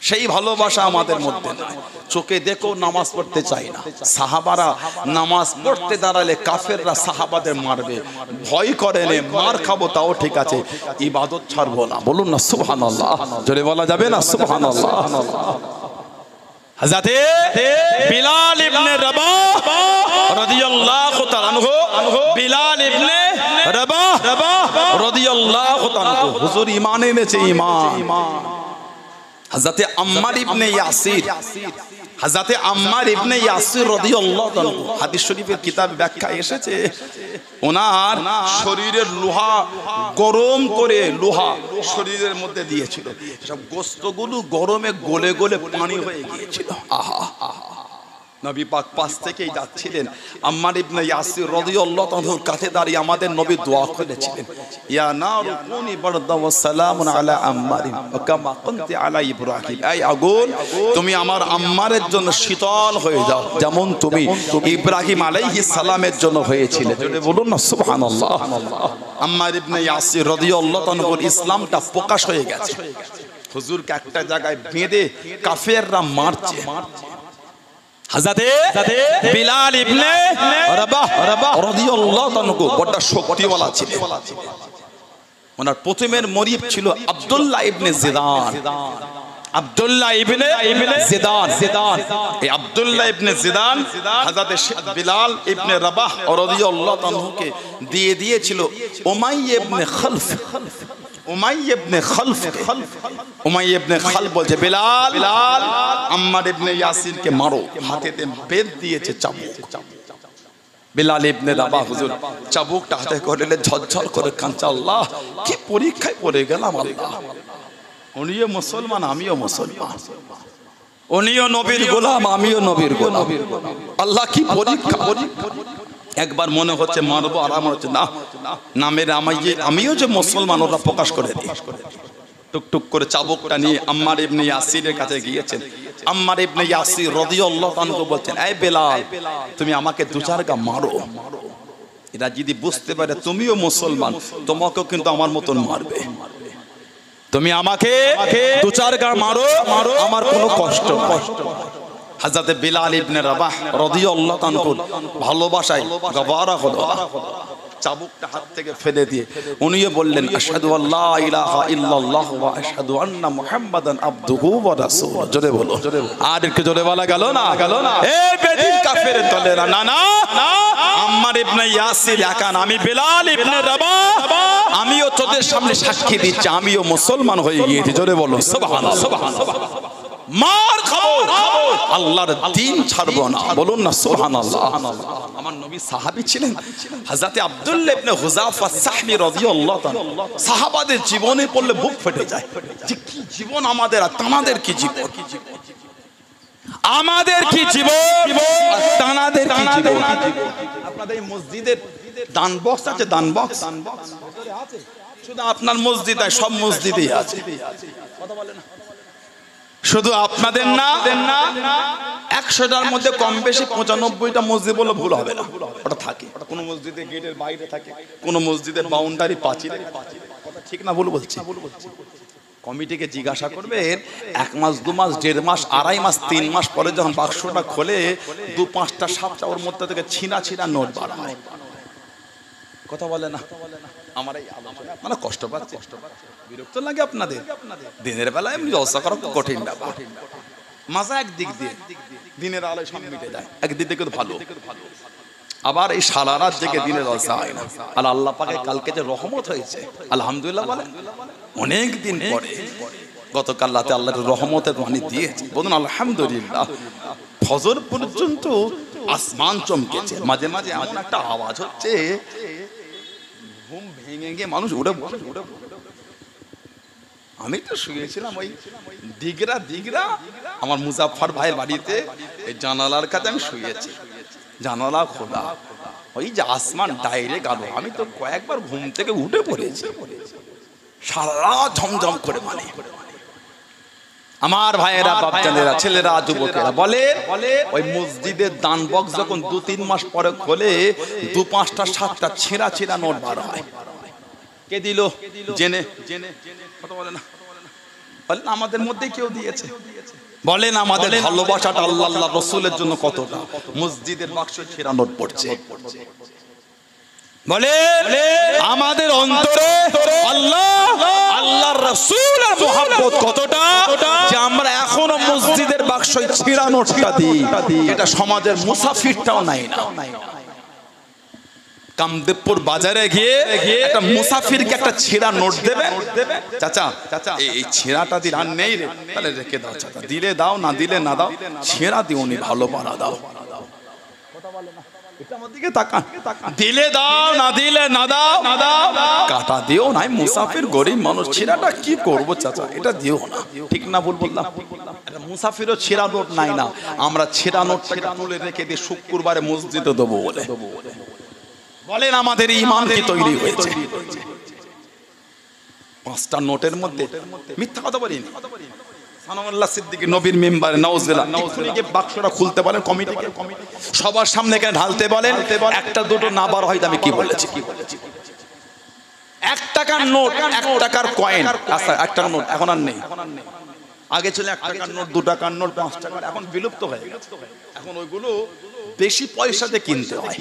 সেই ভালোবাসা আমাদের মধ্যে নাই চোখে দেখো নামাজ পড়তে চাই না সাহাবারা নামাজ পড়তে দাঁড়ালে কাফেররা সাহাবাদের মারবে ভয় করে নে মার খাবো তাও ঠিক আছে ইবাদত ছাড়বো না বলুন না সুবহানাল্লাহ জোরে বলা যাবে না সুবহানাল্লাহ হযরতে বিলাল ইবনে রাবাহ রাদিয়াল্লাহু তাআলা আনহু বিলাল ইবনে রাবাহ রাদিয়াল্লাহু তাআলা হুজুর ঈমান এনেছে ঈমান হযরতে আম্মার ইবনে ইয়াসির হযরতে আম্মার ইবনে ইয়াসির রাদিয়াল্লাহু আনহু হাদিস শরীফের কিতাবে ব্যাখ্যা এসেছে ওনার শরীরের লোহা গরম করে লোহা শরীরের মধ্যে দিয়েছিল সব গোশতগুলো গরমে গলে গলে পানি হয়ে গিয়েছিল আহা নবী পাক পাশ থেকেই যাচ্ছিলেন আম্মার ইবনে ইয়াসির রাদিয়াল্লাহু আনহুর কাছে দাঁড়িয়ে আমাদের নবী দোয়া করেছিলেন ইয়া নারু কুনি বারদা ওয়া সালামুন আলা আম্মার ওয়া কামা কুনতি আলা ইব্রাহিম এই আগুন তুমি আমার আম্মারের জন্য শীতল হয়ে যাও যেমন তুমি ইব্রাহিম আলাইহিস সালামের জন্য হয়েছিলে বলুন না সুবহানাল্লাহ আম্মার ইবনে ইয়াসির রাদিয়াল্লাহু আনহুর ইসলামটা প্রকাশ হয়ে গেছে হুজুরকে একটা জায়গায় বেঁধে কাফেররা মারছে হযরতে বিলাল ইবনে রাবাহ রাদিয়াল্লাহু আনহু বড় শক্তিওয়ালা ছিলেন ওনার প্রথমের মরিদ ছিল আব্দুল্লাহ ইবনে জিদান আব্দুল্লাহ ইবনে জিদান এই আব্দুল্লাহ ইবনে জিদান হযরতে বিলাল ইবনে রাবাহ রাদিয়াল্লাহু আনহুকে দিয়ে দিয়েছিল উমাইয়া ইবনে খালফ উমাইয়া ইবনে খালফ বলছে বিলাল আম্মার ইবনে ইয়াসিরকে মারো হাতেতে বেদ দিয়েছে চাবুক বিলাল ইবনে রাবাহ হুজুর চাবুকটা হাতে করে ঝরঝর করে কাঁদছে আল্লাহ কি পরীক্ষায় পড়ে গেলাম আল্লাহ উনিও মুসলমান আমিও মুসলমান উনিও নবীর গোলাম আমিও নবীর গোলাম আল্লাহ কি পরীক্ষা একবার মনে হচ্ছে মারবো আর আমার হচ্ছে না নামের আমিও যে মুসলমান ওরা প্রকাশ করে দিই টুকটুক করে চাবুকটা নিয়ে আম্মার ইবনে ইয়াসিরের কাছে গিয়েছেন আম্মার ইবনে ইয়াসির রাদিয়াল্লাহু আনহু বলছেন এই বিলাল তুমি আমাকে দু চার গা মারো এরা যদি বুঝতে পারে তুমিও মুসলমান তোমাকেও কিন্তু আমার মতন মারবে তুমি আমাকে দু চার গা মারো আমার কোনো কষ্ট হযরতে বিলাল ইবনে রাবাহ রাদিয়াল্লাহু তাআলা ভালোবাসায় গবারা হলো, চাবুকটা হাত থেকে ফেলে দিয়ে উনিও বললেন আশহাদু আল্লা ইলাহা ইল্লাল্লাহ ওয়া আশহাদু আন্না মুহাম্মাদান আবদুহু ওয়া রাসূলুহু। জোরে বলো, আর একটু জোরে বলা গেল না? এই বেদিন কাফের দলেরা, না না, আম্মার ইবনে ইয়াসির একান, আমি বিলাল ইবনে রাবাহ আমিও তোদের সামনে সাক্ষী দিচ্ছি আমিও মুসলমান হয়ে গিয়েছি। জোরে বলো সুবহানাল্লাহ, সুবহানাল্লাহ। মার খাবো, আল্লাহর দ্বীন ছাড়বো না। বলুন না সুবহানাল্লাহ। আমার নবী সাহাবী ছিলেন হযরত আব্দুল্লাহ ইবনে হুযাফা সাহবী রাদিয়াল্লাহু তাআলা। সাহাবাদের জীবনে পড়লে বুক ফেটে যায় যে কি জীবন আমাদের, আর তানাদের কি জীবন, আমাদের কি জীবন, তানাদের কি জীবন। আপনাদের এই মসজিদের দান বক্স আছে, দান বক্স আছে শুধু আপনার মসজিদ নয়, সব মসজিদেই আছে। কথা বলে না, শুধু আপনাদের না, 100টার মধ্যে কম বেশি 95টা মসজিদ বলে ভুল হবে না, ওটা থাকে। কোন মসজিদে গেটের বাইরে থাকে, কোন মসজিদের বাউন্ডারি পাঁচিলে। কথা ঠিক না ভুল বলছি? কমিটিকে জিজ্ঞাসা করবেন 1 মাস 2 মাস 1.5 মাস 2.5 মাস 3 মাস পরে যখন বাক্সটা খোলে 2-5টা সাপটা ওর মধ্যে থেকে ছিনা ছিনা নোট বার হয়। কথা বলে না? আমার এই আলোচনা মানে কষ্ট পাচ্ছে, বিরক্ত লাগে আপনাদের? দিনের বেলায় এমনি জলসা করা কঠিন ব্যাপার। মাজা একদিক দিয়ে দিনের আলোয় সব মিটে যায়, একদিক থেকে তো ভালো। আবার এই সারা রাত জেগে দিনের জলসা হয় না। আর আল্লাহ পাকের কালকে যে রহমত হয়েছে আলহামদুলিল্লাহ বলেন, অনেক দিন পরে গতকাল রাতে আল্লাহর রহমতের বাণী দিয়েছে, বলুন আলহামদুলিল্লাহ। ফজর পর্যন্ত আসমান চমকেছে, মাঝে মাঝে এমন একটা আওয়াজ হচ্ছে ঘুম ভেঙে গিয়ে মানুষ উঠে বসে। আমি তো শুয়েছিলাম ওই দিগরা আমার মুজাফফর ভাইয়ের বাড়িতে, এই জানালার কাছে আমি শুয়েছি, জানালা খোলা, ওই যে আসমান ডাইরেক্ট আলো। আমি তো কয়েকবার ঘুম থেকে উঠে পড়েছি, সারা রাত ঝমঝম করে। মানে আমার ভাইয়েরা, বাপজানেরা, ছেলেরা, যুবকেরা বলে ওই মসজিদের দান বক্স যখন 2-3 মাস পরে খোলে 2-5টা 7টা ছেঁড়া ছেঁড়া নোট বার হয়। কে দিল? জেনে। কথা বলে না? বলেন আমাদের মধ্যে কেউ দিয়েছে? বলেন আমাদের ভালোবাসাটা আল্লাহ আল্লাহ রাসূলের জন্য কতটা? মসজিদের বাক্সে ছেঁড়া নোট পড়ছে। বলে আমাদের অন্তরে আল্লাহ আল্লাহর রাসূলের মহব্বত কতটা যে আমরা এখনো মসজিদের বাক্সে ছেঁড়া নোটটা দিই, এটা সমাজের মুসাফিরটাও নাই না। কামদেবপুর বাজারে গিয়ে একটা মুসাফিরকে একটা ছেঁড়া নোট দেবে, চাচা এই ছেঁড়াটা দিন আর নেই রে, তাহলে রেখে দাও চাচা, দিলে দাও না দিলে না দাও, ছেঁড়া দিওনি ভালো বাড়া দাও। দিলে দাও না দিলে না দাও, কাটা দিও নাই, মুসাফির গরিব মানুষ, ছেঁড়াটা কি করবো চাচা, এটা দিও না। ঠিক না ভুল বললাম? মুসাফিরও ছেঁড়া নোট নাই না, আমরা ছেঁড়া নোট তুলে রেখে দিয়ে শুক্রবারে মসজিদে দেবো বলে। বলেন আমাদের ঈমান কি তৈরি হয়েছে? 5টা নোটের মধ্যে মিথ্যা কথা বলিনি। সানাউল্লাহ সিদ্দিকী নবীর মিম্বারে নাউজুবিল্লাহ এখনই বাক্সটা খুলতে বলেন কমিটিকে, সবার সামনে কেন ঢালতে বলেন, একটা দুটো না বার হয় আমি কি বলেছি? 1 টাকার নোট, 1 টাকার কয়েন, আচ্ছা 1 টাকার নোট এখন আর নেই। আগে ছিল 1 টাকার নোট, 2 টাকার নোট, 5 টাকার, এখন বিলুপ্ত হয়ে গেছে। এখন ওইগুলো বেশি পয়সাতে কিনতে হয়।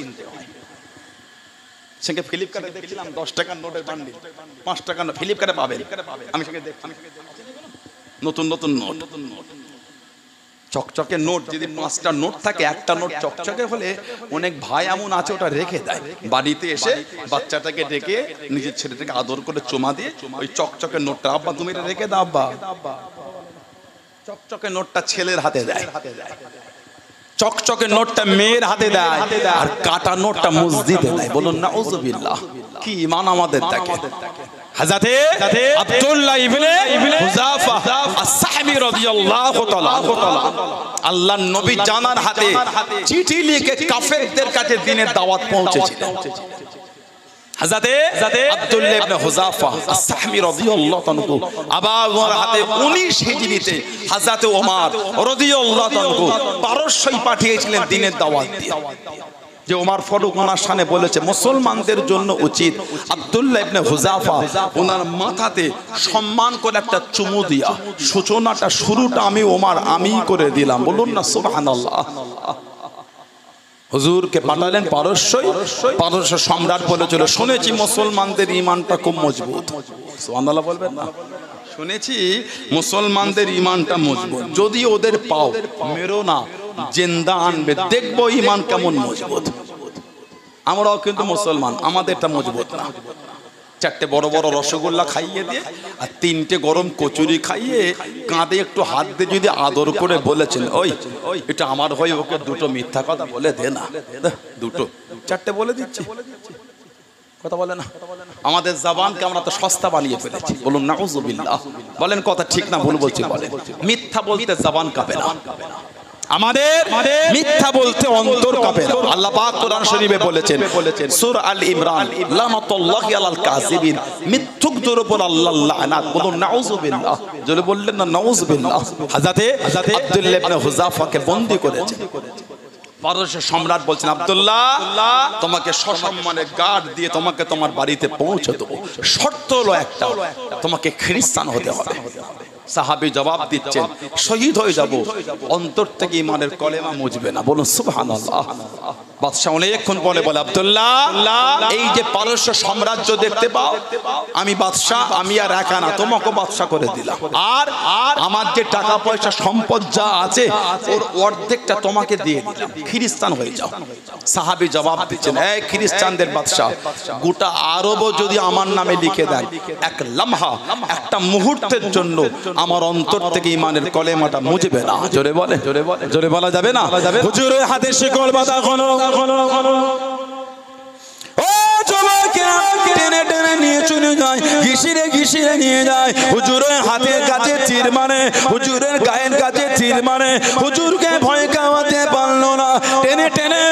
সেখানে ফ্লিপকার্টে দেখছিলাম 10 টাকার নোটের বান্ডিল, 5 টাকার নোট ফ্লিপকার্টে পাবেন। আমি সেখানে দেখছি নতুন নতুন নোট, চকচকে নোট। যদি 5টা নোট থাকে, একটা নোট চকচকে হলে অনেক ভাই এমন আছে ওটা রেখে দেয়, বাড়িতে এসে বাচ্চাটাকে ডেকে নিজের ছেলেটাকে আদর করে চুমা দিয়ে ওই চকচকে নোটটা, আব্বা তুমি এটা রেখে দাও আব্বা, চকচকে নোটটা ছেলের হাতে দেয়, চকচকে নোটটা মেয়ের হাতে দেয়, আর কাটা নোটটা মসজিদে দেয়। বলুন নাউজুবিল্লাহ, কি ঈমান আমাদের থাকে। হযরতে আব্দুল্লাহ ইবনে হুযাফা আস-সাহবী রাদিয়াল্লাহু তাআলা আল্লাহর নবী জানার হাতে চিঠি লিখে কাফেরদের কাছে দ্বীনের দাওয়াত পৌঁছেছিলেন। হযরতে আব্দুল্লাহ ইবনে হুযাফা আস-সাহবী রাদিয়াল্লাহু তাআলা আবার হাতে 19 হিজরিতে হযরতে ওমর রাদিয়াল্লাহু তাআলা পারস্যই পাঠিয়েছিলেন দ্বীনের দাওয়াত দিয়ে। যে ওমর ফারুক ওনার শানে বলেছে মুসলমানদের জন্য উচিত আব্দুল্লাহ ইবনে হুযাফা ওনার মাথাতে সম্মান করে একটা চুমু দিয়া সূচনাটা শুরুটা আমি ওমর আমি করে দিলাম। বলুন না সুবহানাল্লাহ। হুজুরকে পাঠালেন পারস্য সম্রাট বলেছিল শুনেছি মুসলমানদের ঈমানটা খুব মজবুত। সুবহানাল্লাহ বলবেন না? শুনেছি মুসলমানদের ঈমানটা মজবুত, যদি ওদের পাও মেরো না, জিন্দা আনবে, দেখবো ঈমান কেমন মজবুত। আমরাও কিন্তু মুসলমান, আমাদেরটা মজবুত না। 4টে বড় বড় রসগোল্লা খাইয়ে দিয়ে আর 3টে গরম কচুরি খাইয়ে কাঁধে একটু হাত দিয়ে যদি আদর করে বলেছেন ওই এটা আমার হয়, ওকে 2টো মিথ্যা কথা বলে দে না, 2টো 4টে বলে দিচ্ছি, কথা বলে না। আমাদের জবানকে আমরা তো সস্তা বানিয়ে ফেলেছি। বলুন নাউজুবিল্লাহ। বলেন কথা ঠিক না ভুল বলছি? বলেন মিথ্যা বলতে জবান কাঁপে না, আমাদের মিথ্যা বলতে অন্তর কাঁপে না। আল্লাহ পাক কোরআন শরীফে বলেছেন সূরা আল ইমরান লানাতুল্লাহি আলাল কাযিবিন, মিথ্যুকদের উপর আল্লাহর লানাত। বলুন নাউজুবিল্লাহ। জোরে বললেন না নাউজুবিল্লাহ। হযরতে আব্দুল্লাহ ইবনে হুযাফাকে বন্দী করেছে। পারস্য সম্রাট বলছেন আব্দুল্লাহ তোমাকে সসম্মানে গার্ড দিয়ে তোমাকে তোমার বাড়িতে পৌঁছে দেবো, শর্ত হলো একটা, তোমাকে খ্রিস্টান হতে হবে। সাহাবী জবাব দিচ্ছেন শহীদ হয়ে যাব, অন্তর থেকে ঈমানের কলেমা মুজবে না। বলুন সুবহানাল্লাহ। বাদশা অনেকক্ষণ বলে আব্দুল্লাহ এই যে পারস্য সাম্রাজ্য দেখতে পাও, আমি বাদশা, আমি আর একা না, তোমাকে বাদশা করে দিলাম, আর আমার যে টাকা পয়সা সম্পদ যা আছে ওর অর্ধেকটা তোমাকে দিয়ে দিলাম, খ্রিস্টান হয়ে যাও। সাহাবী জবাব দিচ্ছেন এই খ্রিস্টানদের বাদশা, গোটা আরবও যদি আমার নামে লিখে দেন, এক লম্হা, একটা মুহূর্তের জন্য আমার অন্তর থেকে ঈমানের কলেমাটা মুজবে না। জোরে বলে, জোরে বলা যাবে না? হুজুরের হাতে শিকল বাঁধা কোন টেনে টেনে নিয়ে চলে যায়, ঘিসিরে নিয়ে যায়। হুজুরের হাতের কাছে তীর মানে, হুজুরের গায়ের কাছে তীর মানে, হুজুরকে ভয় কাওয়াতে পারলো না। টেনে টেনে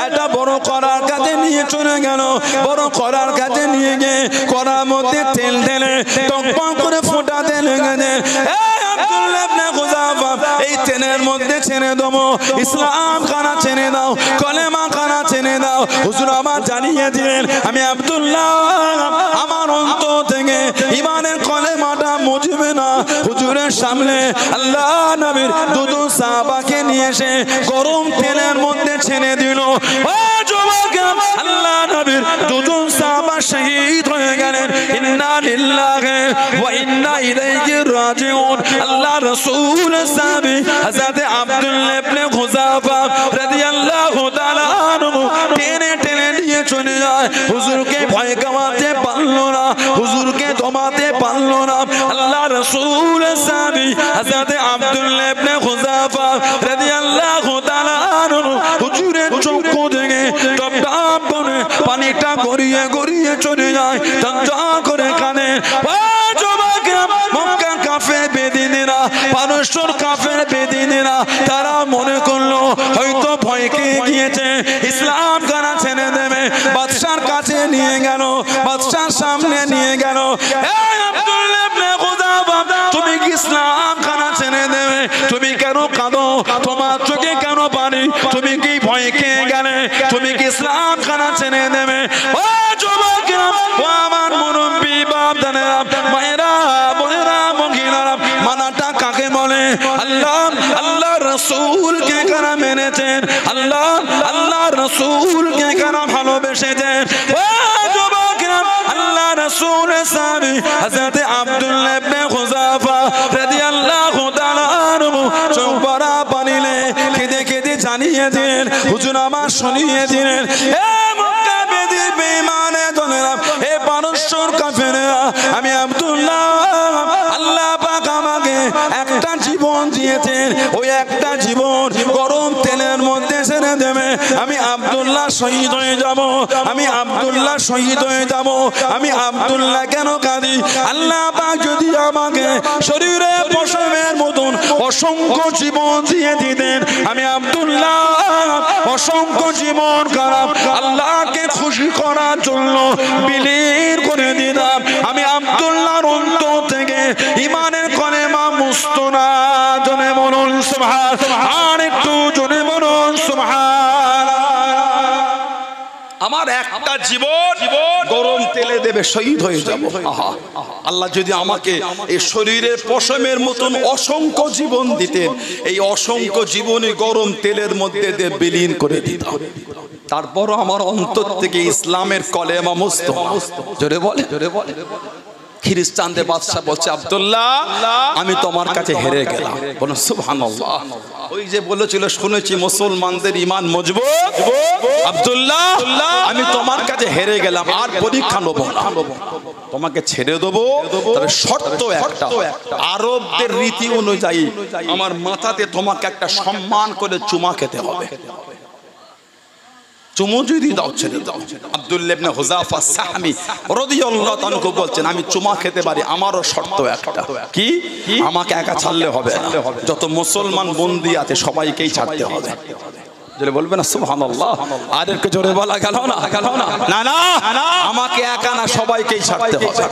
একটা বড় কড়ার কাছে নিয়ে চলে গেল। বড় কড়ার কাছে নিয়ে গিয়ে কড়ার মধ্যে তেল ঢেলে টকবক করে ফোটাতে লেগেছে। আব্দুল্লাহ ইবনে হুযাফা এই তেলের মধ্যে ছেড়ে দেবো, ইসলাম খানা ছেড়ে দাও, কলেমা খানা ছেড়ে দাও। হুজুর আমার জানিয়ে দিলেন আমি আব্দুল্লাহ আমার অন্তর থেকে ঈমানের কলেমাটা মুজবে না। হুজুরের সামনে আল্লাহ নবীর দুটো সাহাবাকে নিয়ে এসে গরম তেলের মধ্যে ছেড়ে দিল। ও যুবক, আল্লাহ নবীর দুটো সাহাবা শহীদ হয়ে গেলেন। ইন্না লিল্লাহি ওয়া ইন্না ইলাইহি রাজিউন। আল্লাহ রাসূল সাহাবী হযরত আব্দুল্লাহ ইবনে হুযাফা রাদিয়াল্লাহু তাআলা আনহু টেনে টেনে নিয়ে চলে যায়। হুজুরকে ভয় কাওয়াতে পারলো না, হুজুরকে দমাতে পারলো না। আল্লাহ রাসূল সাহাবী হযরত আব্দুল্লাহ ইবনে হুযাফা রাদিয়াল্লাহু তাআলা আনহু হুজুরের চক্ষু থেকে টপ টপ করে পানিটা গড়িয়ে গড়িয়ে চলে যায়। তঞ্জা করে কানে মক্কা কাফের বেদিনেরা, পারস্যর কাফের বেদিনেরা, তারা মনে করলো হয়তো ভয় খেয়ে গিয়েছে, ইসলাম খানা ছেড়ে দেবে। বাদশার কাছে নিয়ে গেল, বাদশার সামনে নিয়ে গেল। এই আব্দুল্লাহ ইবনে হুযাফা, তুমি কি ইসলাম খানা ছেড়ে দেবে? তুমি কেন কাঁদো? তোমার চোখে কেন পানি? তুমি কি ভয় খেয়ে গেলে? তুমি কি ইসলাম খানা ছেড়ে দেবে? ও যুবক, ও আমার মুরব্বী বাপ দানেরা, মায়েরা, বোনেরা, মহিলারা, মানাটা কাকে বলে? আল্লাহ রাসূলকে কারা মেনেছেন, আল্লাহ রাসূলকে কারা ভালোবেসেছেন? ও যুবক, আল্লাহ রাসূলের সাহাবী হযরত আব্দুল্লাহ ইবনে হুযাফা রাদিয়াল্লাহু তাআলা আনহু চোখ ভরা পানিলে কেঁদে কেঁদে জানিয়ে দিলেন, হুজুর আমার শুনিয়ে দিলেন, হে মক্কা বেদি বেঈমানে দলেরা, হে পারস্যর কাফেররা, আমি আব্দুল্লাহ, আল্লাহ পাক আমাকে একটা জীবন দিয়েছেন, ওই একটা জীবন গরম তেলের মধ্যে ছেড়ে দেবে। আমি আব্দুল্লাহ শহীদ হয়ে যাব, আমি আব্দুল্লাহ শহীদ হয়ে যাব। আমি আব্দুল্লাহ কেন কাঁদি? আল্লাহ পাক যদি আমাকে শরীরে পশমের মতন অসংখ্য জীবন দিয়ে দিতেন, আমি আব্দুল্লাহ অসংখ্য জীবন খারাপ আল্লাহকে খুশি করার জন্য বিলীন করে দিতাম। আমি আব্দুল্লাহর অন্তর থেকে ঈমানের কলেমা মুছতো না। জোরে বলুন সুবহান, আর একটু জোরে বলুন সুবহান। আমার একটা জীবন গরম তেলে দেবে, শহীদ হয়ে যাব। আল্লাহ যদি আমাকে এই শরীরের পশমের মতন অসংখ্য জীবন দিতেন, এই অসংখ্য জীবনই গরম তেলের মধ্যে দিয়ে বিলীন করে দিত, তারপরও আমার অন্তর থেকে ইসলামের কলেমা মুস্ত। জোরে বলে, জোরে বলে। খ্রিস্টানদের বাদশা বলছে, আব্দুল্লাহ আমি তোমার কাছে হেরে গেলাম। বলুন সুবহানাল্লাহ। ওই যে বলেছিল, শুনেছি মুসলমানদের ঈমান মজবুত, আব্দুল্লাহ আমি তোমার কাছে হেরে গেলাম, আর পরীক্ষা নেব না, তোমাকে ছেড়ে দেবো, তবে শর্ত একটা, আরবদের রীতি অনুযায়ী আমার মাথাতে তোমাকে একটা সম্মান করে চুমা খেতে হবে। চুমু যদি দাও ছেড়ে দাও। আব্দুল্লাহ ইবনে হুযাফা সাহমি রাদিয়াল্লাহু তাআলা বলছেন, আমি চুমা খেতে পারি, আমারও শর্ত একটা, কি আমাকে একা ছাড়লে হবে না, যত মুসলমান বন্দী আছে সবাইকেই ছাড়তে হবে। জোরে বলবেন না সুবহানাল্লাহ। আর একটু জোরে বলা গেল না, না না আমাকে একা না, সবাইকেই ছাড়তে হবে।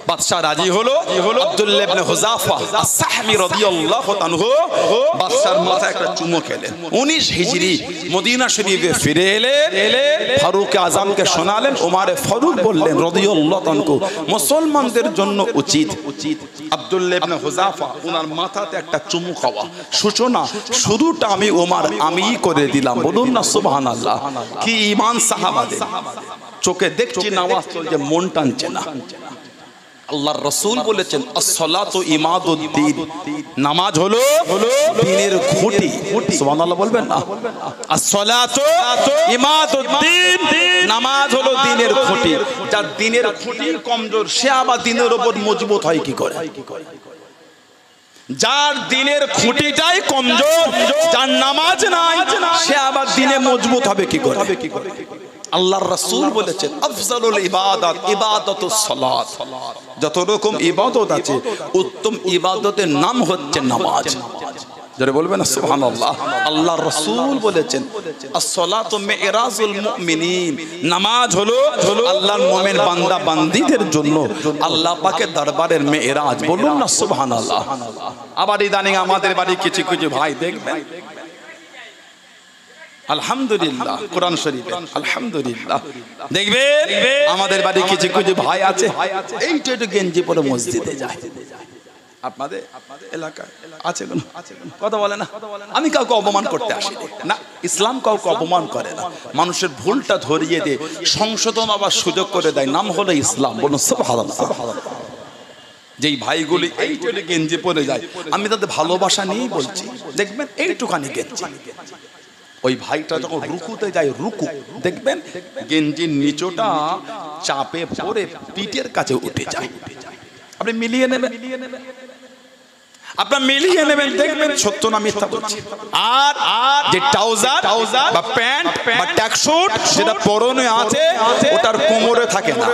বাদশা রাজি হলো। আব্দুল্লাহ ইবনে হুযাফা আস-সাহমি রাদিয়াল্লাহু তাআলা বাদশার মাথায় একটা চুমু খেলেন। 19 হিজরি মদিনা শরীফে ফিরে এলেন, ফারুক আজমকে শোনালেন। ওমর ফারুক বললেন রাদিয়াল্লাহু তাআলা, মুসলমানদের জন্য উচিত আব্দুল্লাহ ইবনে হুযাফা ওনার মাথাতে একটা চুমু খাওয়া। সূচনা শুরুটা আমি ওমর আমিই করে দিলাম। বলুন না সুবহানাল্লাহ। কি ঈমান সাহাবাদের। চোখে দেখছি নামাজ চলছে, মন টানছে না। আল্লাহর রাসূল বলেছেন, as-salatu imaduddin, নামাজ হলো দ্বীনের খুঁটি। সুবহানাল্লাহ বলবেন না। as-salatu imaduddin, নামাজ হলো দ্বীনের খুঁটি। যার দ্বীনের খুঁটি কমজোর, সে আবার দ্বীনের উপর মজবুত হয় কি করে? যার দ্বীনের খুঁটিটাই কমজোর, যার নামাজ নাই, সে আবার দ্বীনে মজবুত হবে কি করে? আল্লাহর রাসূল বলেছেন, আফজালুল ইবাদাত ইবাদাতুস সালাত। যত রকম ইবাদত আছে, উত্তম ইবাদতের নাম হচ্ছে নামাজ। যারা বলবেন না সুবহানাল্লাহ। আল্লাহর রাসূল বলেছেন, আস-সালাতু মিরাজুল মুমিনিন, নামাজ হলো আল্লাহর মুমিন বান্দা বান্দীদের জন্য আল্লাহ পাকের দরবারের মেরাজ। বলুন না সুবহানাল্লাহ। আবার ইদানিং আমাদের বাড়ি কিছু কিছু ভাই দেখবেন, আলহামদুলিল্লাহ কোরআন শরীফে আলহামদুলিল্লাহ, দেখবেন আমাদের বাড়ি কিছু কিছু ভাই আছে, এইটা একটু গেঞ্জি পরে মসজিদে যায়। আপনাদের এলাকায় আছে কথা বলে না। আমি কাউকে অপমান করতে আসি না, ইসলাম কাউকে অপমান করে না, মানুষের ভুলটা ধরিয়ে দিয়ে সংশোধন আবার সুযোগ করে দেয়, নাম হলো ইসলাম। বলুন সুবহানাল্লাহ। যেই ভাইগুলি এইটুকু গেঞ্জি পরে যায়, আমি তাদের ভালোবাসা নিয়েই বলছি। দেখবেন এইটুখানি গেঞ্জি, ওই ভাইটা যখন রুকুতে যায়, রুকু দেখবেন গেঞ্জির নিচটা চাপে পড়ে পিঠের কাছে উঠে যায়। আপনি মিলিয়ে নেবেন, আপনার মিলিয়ে নেবেন, দেখবেন সত্য না মিথ্যা বলছি। আর যে ট্রাউজার বা প্যান্ট বা ট্যাক্সুট যেটা পরনে আছে, ওটার কোমরে থাকে না,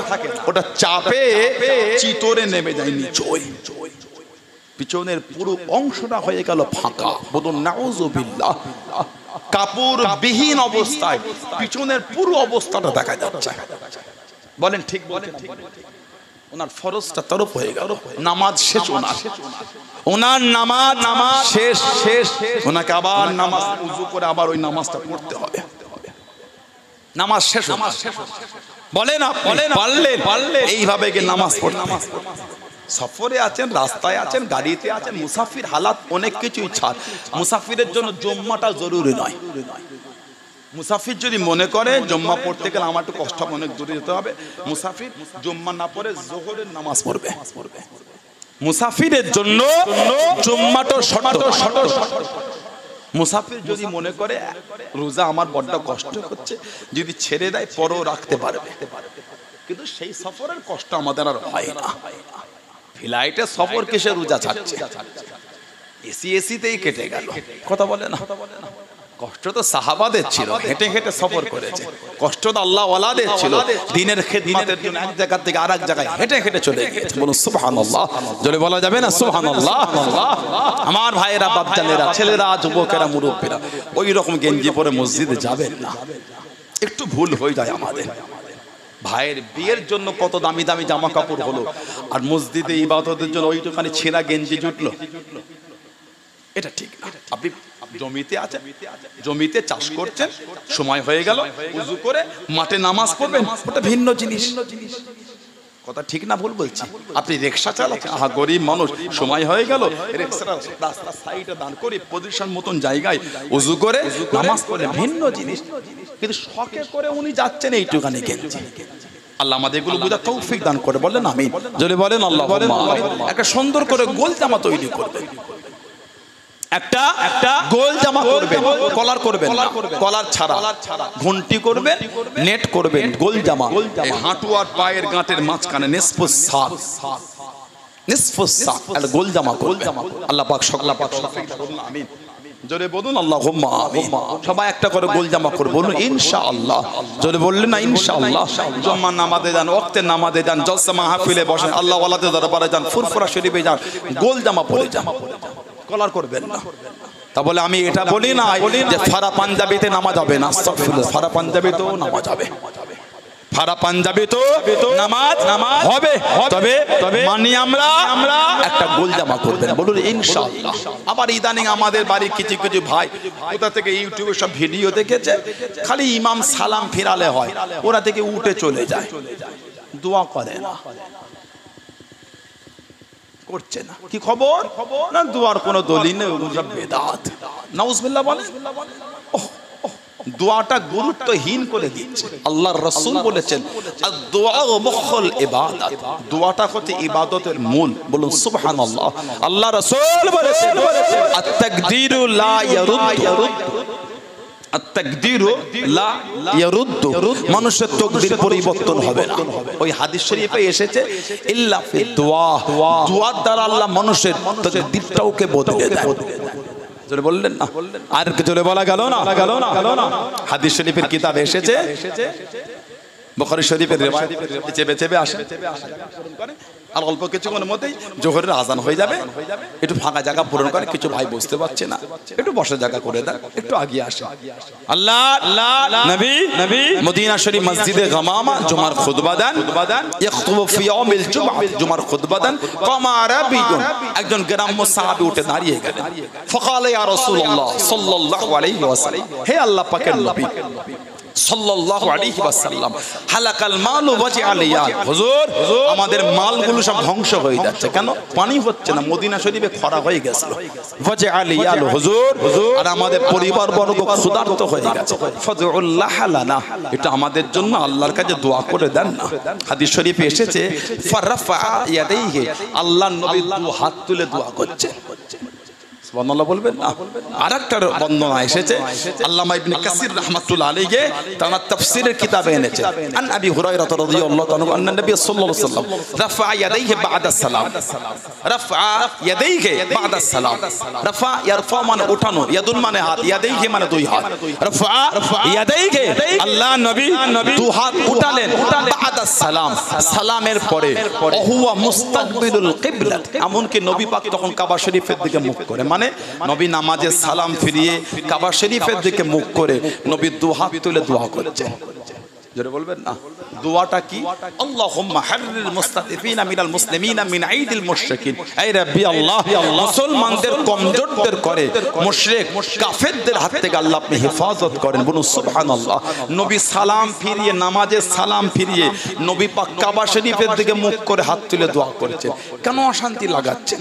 ওটা চাপে চিতরে নেমে যায় নিচে, পিছনের পুরো অংশটা হয়ে গেল ফাঁকা। বলুন নাউযুবিল্লাহ। কাপড় বিহীন অবস্থায় পিছনের পুরো অবস্থাটা দেখা যাচ্ছে। বলেন ঠিক বলেন। ওনার ফরজটা তরফ হয়ে গেল, নামাজ শেষ। ওনার নামাজ শেষ, ওনাকে আবার নামাজ উযু করে আবার ওই নামাজটা পড়তে হবে। নামাজ শেষ, বলেন আপনি পারলেন এইভাবে গিয়ে নামাজ পড়তে। সফরে আছেন, রাস্তায় আছেন, গাড়িতে আছেন, মুসাফির হালাত অনেক কিছুই ছাড়। মুসাফিরের জন্য জুম্মাটা জরুরি নয়। মুসাফির যদি মনে করে জুম্মা পড়তে গেলে আমার একটু কষ্ট, অনেক দূরে যেতে হবে, মুসাফির জুম্মা না পড়ে যোহরের নামাজ পড়বে। মুসাফিরের জন্য জুম্মাটা শর্ত। মুসাফির যদি মনে করে রোজা আমার বড্ড কষ্ট হচ্ছে, যদি ছেড়ে দেয় পরেও রাখতে পারবে, কিন্তু সেই সফরের কষ্ট আমাদের আর হয় না। ফ্লাইটে সফর কিসে রোজা ছাড়ছে, এসিতেই কেটে গেল। কথা বলে না। কষ্ট তো সাহাবাদের ছিল, হেঁটে হেঁটে সফর করেছে। কষ্ট তো আল্লাহ ওয়ালাদের ছিল, দ্বীনের খিদমতের জন্য এক জায়গা থেকে আরেক জায়গায় হেঁটে হেঁটে চলে গিয়েছে। বলুন সুবহানাল্লাহ। জোরে বলা যাবে না সুবহানাল্লাহ। আমার ভাইয়েরা, বাপজানেরা, ছেলেরা, যুবকেরা, মুরব্বীরা ওই রকম গেঞ্জি পরে মসজিদে যাবেন না। একটু ভুল হয়ে যায় আমাদের। ভাইয়ের বিয়ের জন্য কত দামি দামি জামা কাপড় হলো, আর মসজিদে ইবাদতের জন্য ওইটুখানি ছেঁড়া গেঞ্জি জুটলো, এটা ঠিক না। আপনি জমিতে আছে, জমিতে চাষ করছেন, সময় হয়ে গেল, উযু করে মাঠে নামাজ পড়বেন, ওটা ভিন্ন জিনিস। কথা ঠিক না ভুল বলছি? আপনি রিকশা চালাচ্ছেন, গরিব মানুষ, সময় হয়ে গেল, রিকশাটা রাস্তার সাইডে দান করে পজিশন মতন জায়গায় উযু করে নামাজ পড়ে, ভিন্ন জিনিস। কিন্তু শখে করে উনি যাচ্ছেন এইটুখানি গেঞ্জি। আল্লাহ আমাদের এগুলো বোঝার তৌফিক দান করে, বলেন আমিন। যদি বলেন আল্লাহুম্মা আমিন। একটা সুন্দর করে গোল জামা তৈরি করবেন, একটা গোল জামা করবেন, কলার করবেন, কলার ছাড়া, ঘন্টি করবেন, নেট করবেন, গোল জামা, হাঁটু আর পায়ের গাঁটের মাঝখানে নিসফু সাক, নিসফু সাক, আর গোল জামা করবেন। আল্লাহ পাক সকলা পাক তৌফিক দান করুন, আমিন। জোরে বলুন আল্লাহুম্মা আমিন। সবাই একটা করে গোল জামা করবে, বলুন ইনশাআল্লাহ। জোরে বললেন না ইনশাআল্লাহ? জুম্মার নামাজে যান, ওয়াক্তের নামাজে যান, জলসা মাহফিলে বসেন, আল্লাহ ওয়ালাদের দরবারে যান, ফুরফুরা শরীফে যান, গোল জামা পরে যান, কলার করবেন না। তা বলে আমি এটা বলি না যে ফারা পাঞ্জাবিতে নামাজ হবে না, আস্তাগফিরুল্লাহ, ফারা পাঞ্জাবিতেও নামাজ হবে, ফারা পাঞ্জাবি তো নামাজ হবে, তবে মানি আমরা একটা গোল জামা করবেন, বলুন ইনশাআল্লাহ। আবার ইদানিং আমাদের বাড়ির কিছু কিছু ভাই কোথা থেকে ইউটিউবে সব ভিডিও দেখেছে, খালি ইমাম সালাম ফিরালে হয়, ওরা থেকে উঠে চলে যায়, দোয়া করে না, করছে না। কি খবর? না দোয়ার কোনো দলিল নেই, ওগুলো সব বেদাত। নাউজুবিল্লাহ বলেন। দোয়াটা গুরুত্বহীন করে দিচ্ছে। আল্লাহর রাসূল বলেছেন আদ-দুআ মুখুল ইবাদত, দোয়াটা হচ্ছে ইবাদতের মূল, বলুন সুবহানাল্লাহ। আল্লাহ রাসূল বলেছেন আত-তাকদীরু লা ইয়ারুদ্দু, আত-তাকদীরু লা ইয়ারুদ্দু, মানুষের তাকদীর পরিবর্তন হবে না। ওই হাদিস শরীফে এসেছে ইল্লা ফি দুআ, দুআর দ্বারা আল্লাহ মানুষের তাকদীরটাকে বদলে দেন। জোরে বললেন না? আর জোরে বলা গেল না? হাদিস শরীফের কিতাবে এসেছে, বুখারী শরীফের রিওয়ায়াত, চেপে চেপে আসে, আর অল্প কিছুক্ষণের মধ্যেই জোহরের আজান হয়ে যাবে, একটু ফাঁকা জায়গা পূরণ করে, কিছু ভাই বুঝতে পারছে না, একটু বসার জায়গা করে দেন, একটু আগিয়ে আসে। আল্লাহ নবী মদিনা শরীফ মসজিদে গামামা জুমার খুতবা দেন, ইয়াখতুবু ফি ইয়াউমিল জুমআ, জুমার খুতবা দেন। কামা আরাবিয়ুন, একজন গ্রাম্য সাহাবী উঠে দাঁড়িয়ে গেলেন, ফাকালা ইয়া রাসূলুল্লাহ সাল্লাল্লাহু আলাইহি ওয়াসাল্লাম, হে আল্লাহ পাকের নবী সাল্লাল্লাহু আলাইহি ওয়াসাল্লাম, হালাকাল মাল ওয়াজআল ইয়াল, হুজুর আমাদের মালগুলো সব ধ্বংস হয়ে যাচ্ছে, কেন? পানি হচ্ছে না, মদিনা শরীফে খরা হয়ে গেছে, ওয়াজআল ইয়াল, হুজুর আর আমাদের পরিবারবর্গ ক্ষুধার্ত হয়ে গেছে, ফাদউল্লাহ লানা, এটা আমাদের জন্য আল্লাহর কাছে দোয়া করে দেন না। হাদিস শরীফে এসেছে ফারাফা ইয়াদাইহি, আল্লাহর নবী দু হাত তুলে দোয়া করছে। সুবহানাল্লাহ বলবেন না? আরেকটা বর্ণনা এসেছে, আল্লামা ইবনে কাসির রাহমাতুল্লাহ আলাইহি তার তাফসীরের কিতাবে এনেছে, আন আবি হুরায়রা রাদিয়াল্লাহু তাআলা আন্না নবী সাল্লাল্লাহু আলাইহি ওয়াসাল্লাম রাফা ইয়াদাইহি বা'দা সালাম, রাফা ইয়াদাইহি বা'দা সালাম, রাফা ইয়ারফা মানে ওঠানো, ইয়াদুন মানে হাত, ইয়াদাইহি মানে দুই হাত, রাফা ইয়াদাইহি, আল্লাহ নবী দু হাত উঠালেন বা'দা সালাম, সালামের পরে, ওহুয়া মুস্তাকবিলুল কিবলা, এমনকি নবী পাক তখন কাবা শরীফের দিকে মুখ করে, মানে নবী নামাজে সালাম ফিরিয়ে কাবা শরীফের দিকে মুখ করে নবী দু হাত তুলে দোয়া করেছে। জোরে বলবেন না? দোয়াটা কি? আল্লাহুম্মা হাররিল মুস্তাদিফিনা মিনাল মুসলিমিনা মিন আইদিল মুশরিকিন, হে রাব্বি আল্লাহ, মুসলমানদের কমজোরদের করে মুশরিক কাফেরদের হাত থেকে আল্লাহ আপনি হেফাজত করেন, বলুন সুবহানাল্লাহ। নবী সালাম ফিরিয়ে, নামাজে সালাম ফিরিয়ে নবী পাক কাবা শরীফের দিকে মুখ করে হাত তুলে দোয়া করেছেন। কেন অশান্তি লাগাচ্ছে?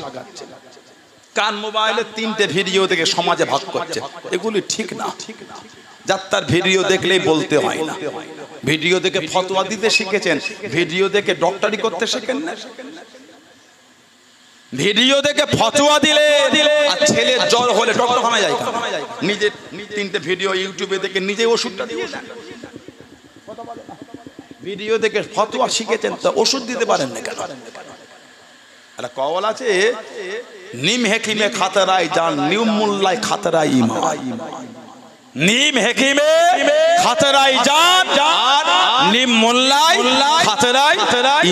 কান মোবাইলে 3টে ভিডিও দেখে সমাজে ভাগ করছে, এগুলি ঠিক না। যাত্রার ভিডিও দেখলেই বলতে হয় না, ভিডিও দেখে ফতোয়া দিতে শিখেছেন, ভিডিও দেখে ডক্টরি করতে শেখেন না। ভিডিও দেখে ফতোয়া দিলে আর ছেলে জ্বর হলে ডক্টরখানায় যায়, নিজে 3টে ভিডিও ইউটিউবে দেখে নিজে ওষুধটা দিয়ে দেন। ভিডিও দেখে ফতোয়া শিখেছেন তো ওষুধ দিতে পারেন না কেন? একটা কওয়াল আছে, নিম হেকিমে খাতারাই জান, নিম মোল্লায় খাতারাই ইমান। নিম হেকিমে খাতারাই জান আর নিম মোল্লায় খাতারাই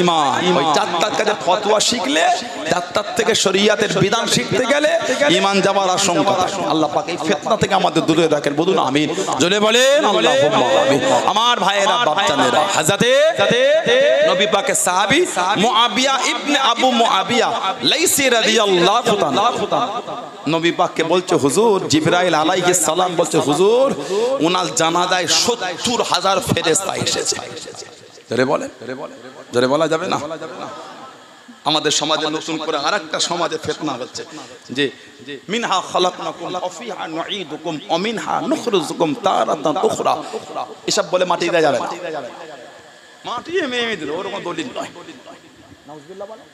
ইমান। ওই চারটার কাছে ফতোয়া শিখলে, চারটার থেকে শরীয়তের বিধান শিখতে গেলে ইমান যাওয়ার আশঙ্কা। আল্লাহ পাক এই ফিতনা থেকে আমাদের দূরে রাখেন, বলুন আমিন। জোরে বলেন আল্লাহুম্মা আমিন। আমার ভাইয়েরা, বাচ্চাদের, হযরতে নবী পাকের সাহাবী মুআবিয়া ইবনে আবু মুআবিয়া লাইসি রাদিয়াল্লাহু তাআলা, নবী পাককে বলছে হুজুর, জিবরাইল আলাইহিস সালাম বলছে হুজুর ওনার জানাজায় ৭০,০০০ ফেরেশতা এসেছে। জোরে বলেন, জোরে বলা যাবে না? আমাদের সমাজে নতুন করে আরেকটা সমাজে ফিতনা হচ্ছে যে মিনহা খালাকনাকুম ওয়া ফিহা নুঈদুকুম ওয়া মিনহা নুখরিজুকুম তারাতান উখরা। এসব বলে মাটি দেয়া যাবে না। মাটি এমনি দিল, ওরকম দলিল নয়। নাউজুবিল্লাহ বলেন,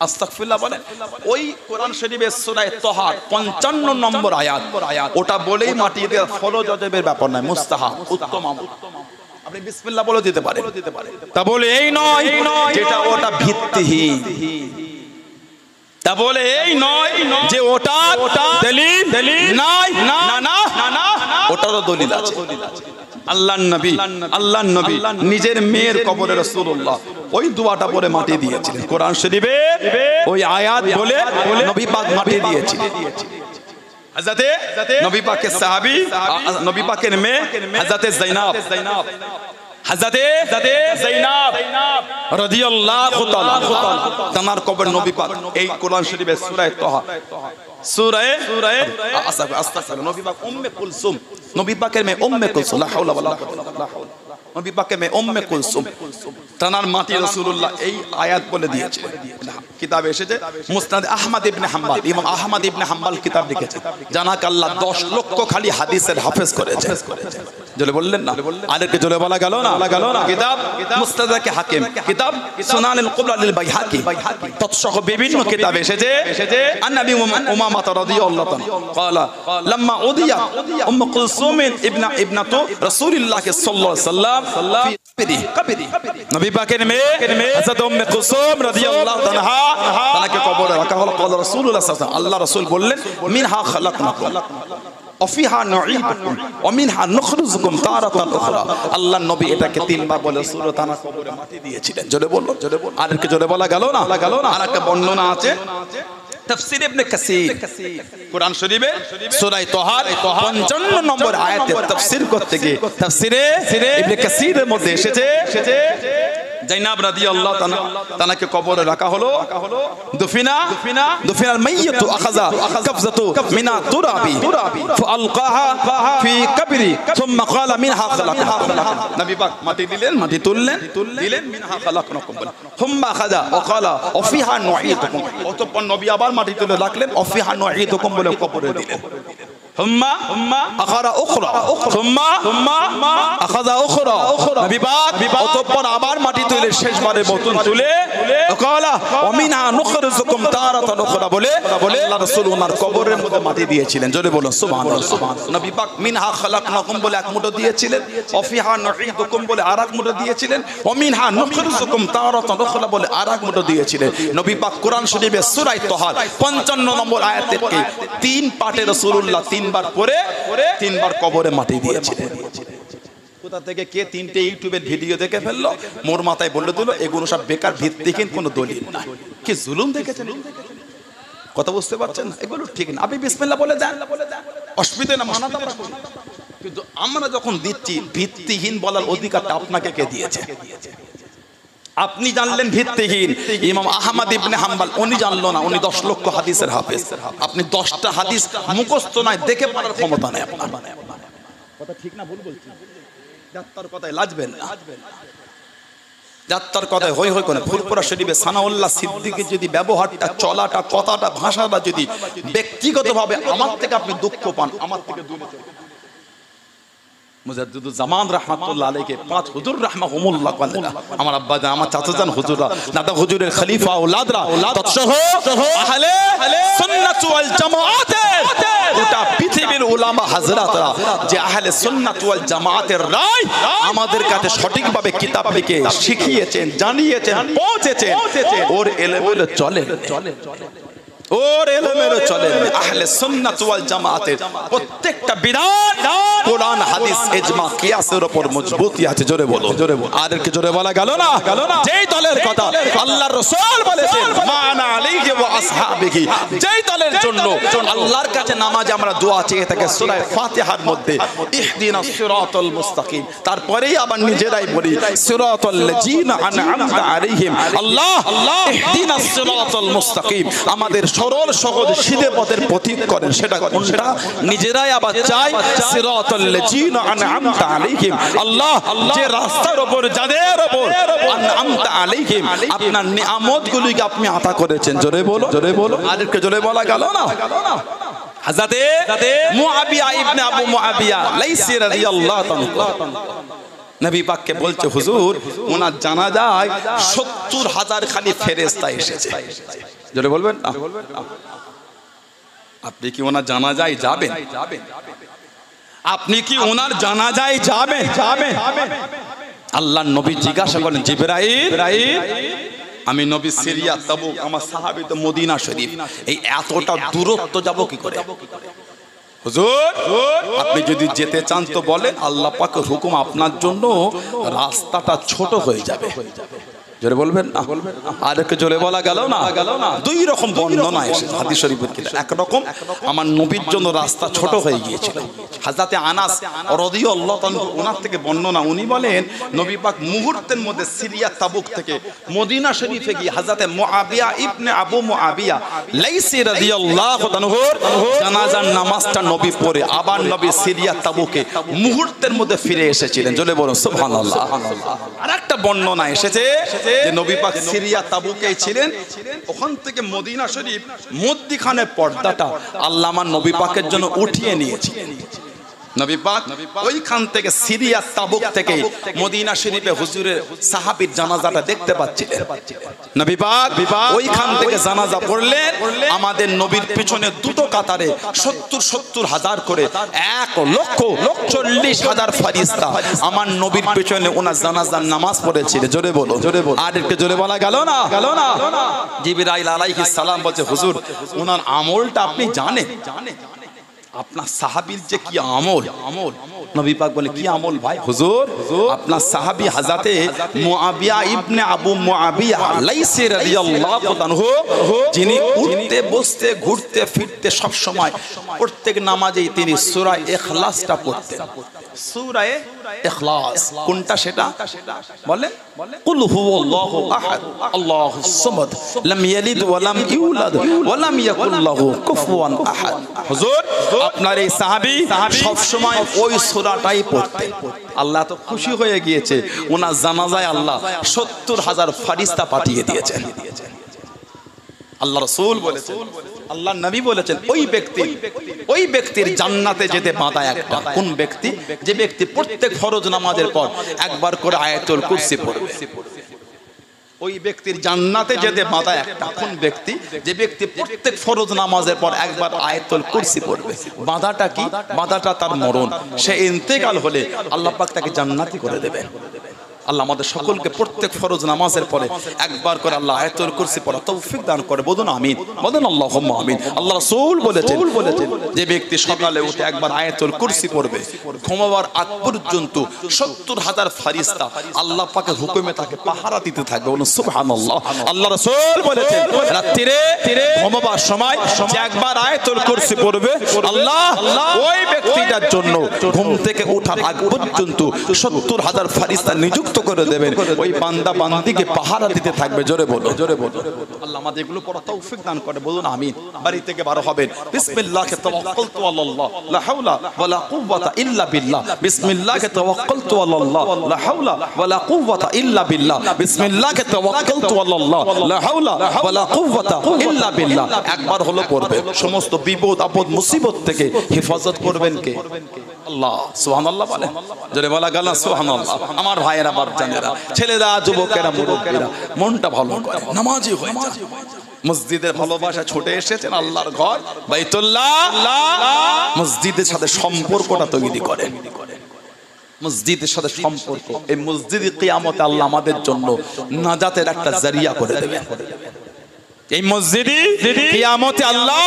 আস্তাগফিরুল্লাহ বলেন। ওই কোরআন শরীফের সূরা তাহা ৫৫ নম্বর আয়াত, ওটা বলেই মাটি দেওয়া ফরজ ওয়াজিবের ব্যাপার নয়, মুস্তাহাব, উত্তম আমল। আপনি বিসমিল্লাহ বলে দিতে পারেন, তা বলে এই নয় যেটা ওটা ভিত্তিহীন, তা বলে এই নয় যে ওটা দলিল নাই, না না না, ওটারও দলিল আছে। আল্লাহর নবী নিজের মেয়ের কবরে রাসূলুল্লাহ ওই দোয়াটা পড়ে মাটি দিয়েছিলেন। কোরআন শরীফে ওই আয়াত বলে নবী পাক মাটি দিয়েছিলেন। হযরতে নবী পাকের সাহাবী, নবী পাকের মেয়ে হযরতে যায়নাব, হযরতে যায়নাব রাদিয়াল্লাহু তাআলা তার কবর নবী পাক এই কোরআন শরীফের সূরা তাহা, আস্তাগফিরুল্লাহ, নবী পাক উম্মে কুলসুম, নবী পাকের মেয়ে উম্মে কুলসুম, লা হাওলা ওয়ালা কুওয়াতা ইল্লা বিল্লাহ, নবী পাকের মেয়ে উম্মে কুলসুম তার মাটি রাসূলুল্লাহ এই আয়াত বলে দিয়েছিলেন। কিতাবে এসেছে মুসনাদ আহমদ ইবনে হাম্বল, ইমাম আহমদ ইবনে হাম্বল কিতাব লিখেছে, জানাক আল্লাহ ১০ লক্ষ খালি হাদিসের হাফেজ করেছে। জলে বললেন না, আরেকটা জলে বলা গেল না? কিতাব মুস্তাদরাকে হাকিম, কিতাব সুনানুল কুবরা লিল বাইহাকি, তৎসহ বিভিন্ন কিতাব এসেছে আন-নবী উমামা রাদিয়াল্লাহু তাআলা قال لما উদিয়া উম্মে কুলসুম ইবনাতু রাসূলিল্লাহ সাল্লাল্লাহু আলাইহি ওয়াসাল্লাম ফি কবরি, নবী পাকের মেয়ে হযরত উম্মে কুলসুম রাদিয়াল্লাহু তাআলা তাকে কবরে রাখা হলো। قال রাসূলুল্লাহ সাল্লাল্লাহু আলাইহি ওয়াসাল্লাম, আল্লাহ রাসূল বললেন মিনহা খালাকনাকুম ওয়াফিহা নুঈদুকুম ওয়া মিনহা নুখরিজুকুম তারাতান উখরা। আল্লাহর নবী এটাকে ৩ বার বলে রাসূল তাআলা কবরে মাটি দিয়েছিলেন। জোরে বলল, আর কি জোরে বলা গেল না? আর একটা বর্ণনা আছে তাফসীর ইবনে কাসীর, কোরআন শরীফে সূরা তাহা ৫৫ নম্বর আয়াতের তাফসীর করতে গিয়ে তাফসীরে ইবনে কাসীরের মধ্যে এসেছে যায়নাব রাদিয়াল্লাহু তাআলাকে কবরে রাখা হলো। দুফিনাল মাইয়াতু আখাযা কাবযাতু মিনা তুরাবি ফাআলকাহা ফি কবরি সুম্মা ক্বালা মিনহা খালাকনাকুম। নবী পাক মাটি দিলেন, মাটি তুললেন মিনহা খালাকনাকুম বলে, সুম্মা আখাযা ওয়া ক্বালা ওয়া ফিহা নুঈদুকুম, অতঃপর নবী আবার মাটি তুলে রাখলেন, ওয়া ফিহা নুঈদুকুম বলে কবরে দিলেন। হুম্মা আখারা উখরা, হুম্মা আখাযা উখরা, নবী পাক অতঃপর আবার মাটি তুলে শেষবারের মতন তুলে ক্বালা ওয়া মিনহা নুখরিজুকুম তারাতান উখরা বলে আল্লাহ রাসূল ওনার কবরের মধ্যে মাটি দিয়েছিলেন। জোরে বলো সুবহানাল্লাহ। নবী পাক মিনহা খালাকনাকুম বলে এক মুঠো দিয়েছিলেন, ওয়া ফিহা নুঈদুকুম বলে আরেক মুঠো দিয়েছিলেন, ওয়া মিনহা নুখরিজুকুম তারাতান উখরা বলে আরেক মুঠো দিয়েছিলেন। নবী পাক কোরআন শরীফের সূরা তাহা ৫৫ নম্বর আয়াত থেকে ৩ পাঠে রাসূলুল্লাহ ৩ বার পরে ৩ বার কবরে মাটি দিয়েছিলেন। কোথা থেকে কে ৩টে ইউটিউবের ভিডিও দেখে ফেললো, মোর মাথায় বলে দিল এগুলো সব বেকার, ভিত্তিহীন, কোনো দলিল না। কি জুলুম দেখেছেন? কথা বুঝতে পারছেন? এগুলো ঠিক না। আপনি বিসমিল্লাহ বলে দেন, অসুবিধা না, মানা তো আমরা করি, কিন্তু আমরা যখন দিচ্ছি ভিত্তিহীন বলার অধিকারটা আপনাকে কে দিয়েছে? আপনি জানলেন ভিত্তিহীন, ইমাম আহমদ ইবনে হাম্বল উনি জানলো না, উনি ১০ লক্ষ হাদিসের হাফেজ। আপনি ১০টা হাদিস মুখস্থ নয়, দেখে পড়ার ক্ষমতা নেই আপনার। কথা ঠিক না ভুল বলছি? যাত্রার কথায় লাজবেন না, যাত্রার কথায় হই হই করে। ফুরফুরা শরীফে সানাউল্লাহ সিদ্দিকীর যদি ব্যবহারটা, চলাটা, কথাটা, ভাষাটা যদি ব্যক্তিগতভাবে আমার থেকে আপনি দুঃখ পান, আমার থেকে দূরে চলে মুজাদ্দিদুল জামান রাহমাতুল্লাহ আলাইহি ৫ হুজুর রাহমাহুমুল্লাহ বলেন, আমার আব্বা জান, আমার চাচা জান হুজুররা, দাদা হুজুরের খলিফা আওলাদরা, তৎসহ আহলে সুন্নাত ওয়াল জামাআত, গোটা পৃথিবীর উলামা হযরতরা যে আহলে সুন্নাত ওয়াল জামাআতের রায় আমাদের কাছে সঠিকভাবে কিতাব লিখে শিখিয়েছেন, জানিয়েছেন, পৌঁছেছেন, ওর এলেমের চলে, ওর এলেমের চলে। আহলে সুন্নাত ওয়াল জামাআতের প্রত্যেকটা বিধান কোরআন, হাদিস, ইজমা, কিয়াসের উপর মজবুতি আছে। জোরে বলো, আর কি জোরে বলা গেল না? যেই দলের কথা আল্লাহর রাসূল বলেছেন মানা আলাইহি ওয়া আসহাবিহি, যেই দলের জন্য আল্লাহর কাছে নামাজে আমরা দোয়া চেয়ে থাকি সূরা ফাতিহার মধ্যে ইহদিনাস সিরাতাল মুস্তাকিম, তারপরেই আবার নিজেরাই বলি সিরাতাল লাযিনা আনআমতা আলাইহিম, আল্লাহ ইহদিনাস সিরাতাল মুস্তাকিম, আমাদের সরল সহজ সিধে পথের পথিক করেন। সেটা কোনটা? নিজেরাই আবার চাই সিরাতাল লাযিনা আনআমতা আলাইহিম, আল্লাহ যে রাস্তার উপর যাদের উপর আনআমতা আলাইহিম আপনার নিয়ামতগুলোকে আপনি আতা করেছেন। জোরে বলো, জোরে বলো, আরেকটু জোরে বলা গেল না? হযরতে মুআবিয়া ইবনে আবু মুআবিয়া লাইসি রাদিয়াল্লাহু তাআলা নবী পাককে বলছে, হুজুর ওনার জানাজায় ৭০,০০০ খালি ফেরেশতা এসেছে। জোরে বলবেন না? আপনি কি ওনার জানাজায় যাবেন? আপনি কি ওনার জানাজায় যাবেন? আল্লাহর নবী জিজ্ঞাসা করেন, জিবরাইল আমি নবী সিরিয়া তাবুক, আমার সাহাবী তো মদিনা শরীফ, এই এতটা দূরত্ব যাব কি করে? হুজুর আপনি যদি যেতে চান তো বলেন, আল্লাহ পাকের হুকুম আপনার জন্য রাস্তাটা ছোট হয়ে যাবে। জোরে বলবেন না? আর একটু জোরে বলা গেল না? দুই রকম বর্ণনা এসেছে হাদিস শরীফের কিতাবে। এক রকম আমার নবীর জন্য রাস্তা ছোট হয়ে গিয়েছিল। হযরতে আনাস রাদিয়াল্লাহু তাআলা ওনার থেকে বর্ণনা, উনি বলেন নবী পাক মুহূর্তের মধ্যে সিরিয়া তাবুক থেকে মদিনা শরীফে গিয়ে হযরতে মুআবিয়া ইবনে আবু মুআবিয়া লাইসি রাদিয়াল্লাহু তাআলার জানাজার নামাজটা নবী পড়ে আবার নবী সিরিয়া তাবুকে মুহূর্তের মধ্যে ফিরে এসেছিলেন। জোরে বলুন সুবহানাল্লাহ। আরেকটা বর্ণনা এসেছে যে নবী পাক সিরিয়া তাবুকে ছিলেন, ওখান থেকে মদিনা শরীফ মধ্যখানের পর্দাটা আল্লাহ আমার নবী পাকের জন্য উঠিয়ে নিয়েছিলেন। নবী পাক ওইখান থেকে সিরিয়া তাবুক থেকে মদিনা শরীফে হুজুরের সাহাবীর জানাজাটা দেখতে পাচ্ছিলেন। নবী পাক ওইখান থেকে জানাজা পড়লেন। আমাদের নবীর পিছনে দুটো কাতারে ৭০,০০০ করে ১,৪০,০০০ ফেরেশতা আমার নবীর পিছনে ওনার জানাজার নামাজ পড়েছিলেন। জোরে বলো, জোরে বলো, আর একটু জোরে বলা গেল না? জিবরাইল আলাইহিস সালাম বলছে, হুজুর ওনার আমলটা আপনি জানেন? আপনার সাহাবীর যে কি আমল। নবী পাক বলে, কি আমল ভাই? হুজুর আপনার সাহাবী হযরতে মুআবিয়া ইবনে আবু মুআবিয়া লাইসি রাদিয়াল্লাহু তাআলা যিনি উঠতে বসতে ঘুরতে ফিরতে সব সময় প্রত্যেক নামাজেই তিনি সূরা ইখলাসটা পড়তেন। সূরা ইখলাস কোনটা সেটা বলেন? কুল হুয়াল্লাহু আহাদ আল্লাহুস সামাদ লাম ইয়ালিদ ওয়া লাম ইউলাদ ওয়া লাম ইয়াকুল লাহু কুফুয়ান আহাদ। হুজুর আপনার এই সাহাবী সব সময় ওই সূরাটাই পড়তেন। আল্লাহ তো খুশি হয়ে গিয়েছে, ওনার জানাজায় আল্লাহ ৭০,০০০ ফেরেশতা পাঠিয়ে দিয়েছেন। আল্লাহ রাসূল বলেছেন, আল্লাহ নবী বলেছেন, ওই ব্যক্তির জান্নাতে যেতে বাধা একটা। কোন ব্যক্তি? যে ব্যক্তি প্রত্যেক ফরজ নামাজের পর একবার করে আয়াতুল কুরসি পড়বে। ওই ব্যক্তির জান্নাতে যেতে বাধা একটা। কোন ব্যক্তি? যে ব্যক্তি প্রত্যেক ফরজ নামাজের পর একবার আয়াতুল কুরসি পড়বে। বাধাটা কি? বাধাটা তার মরণ। সে ইন্তেকাল হলে আল্লাহ পাক তাকে জান্নাতি করে দেবেন। আল্লাহ আমাদের সকলকে প্রত্যেক ফরজ নামাজের পরে একবার করে আল্লাহ আয়াতুল কুরসি পড়া তৌফিক দান করে। বলুন আমিন, বলুন আল্লাহুম্মা আমিন। আল্লাহ রাসূল বলেছেন, যে ব্যক্তি সকালে উঠে একবার আয়াতুল কুরসি পড়বে, ঘুমাবার আগ পর্যন্ত ৭০,০০০ ফেরেশতা আল্লাহ পাকের হুকুমে তাকে পাহারা দিতে থাকবে। বলুন সুবহানাল্লাহ। আল্লাহ রাসূল বলেছেন, রাত্রিরে ঘুমাবার সময় যে একবার আয়াতুল কুরসি পড়বে, আল্লাহ ওই ব্যক্তিটার জন্য ঘুম থেকে ওঠার আগ পর্যন্ত ৭০,০০০ ফেরেশতা নিযুক্ত করে দেবেন। ওই বান্দা বান্দিকে পাহারা দিতে থাকবে। জোরে বলো, জোরে বলো। আল্লাহ আমাদের এগুলো পড়া তৌফিক দান করে। বলুন আমিন। বাড়ি থেকে বার হবেন, বিসমিল্লাহি তাওয়াক্কালতু আলাল্লাহ লা হাওলা ওয়ালা কুওয়াতা ইল্লা বিল্লাহ। বিসমিল্লাহি তাওয়াক্কালতু আলাল্লাহ লা হাওলা ওয়ালা কুওয়াতা ইল্লা বিল্লাহ। বিসমিল্লাহি তাওয়াক্কালতু আলাল্লাহ লা হাওলা ওয়ালা কুওয়াতা ইল্লা বিল্লাহ। একবার হলো পড়বে। সমস্ত বিপদ আপদ মুসিবত থেকে হেফাজত করবেন কে? আল্লাহ। সুবহানাল্লাহ বলেন, জোরে বলা গেল সুবহানাল্লাহ। আমার ভাইয়েরা, বাপজানেরা, ছেলেরা, যুবকেরা, মুরব্বীরা, মনটা ভালো করে নামাজি হয়ে যায়। মসজিদের ভালোবাসা ছুটে এসেছেন আল্লাহর ঘর বাইতুল্লাহ। মসজিদের সাথে সম্পর্কটা তৈরি করেন। মসজিদের সাথে সম্পর্ক, এই মসজিদে কিয়ামতে আল্লাহ আমাদের জন্য নাজাতের একটা জারিয়া করে দেবেন। এই মসজিদে কিয়ামতে আল্লাহ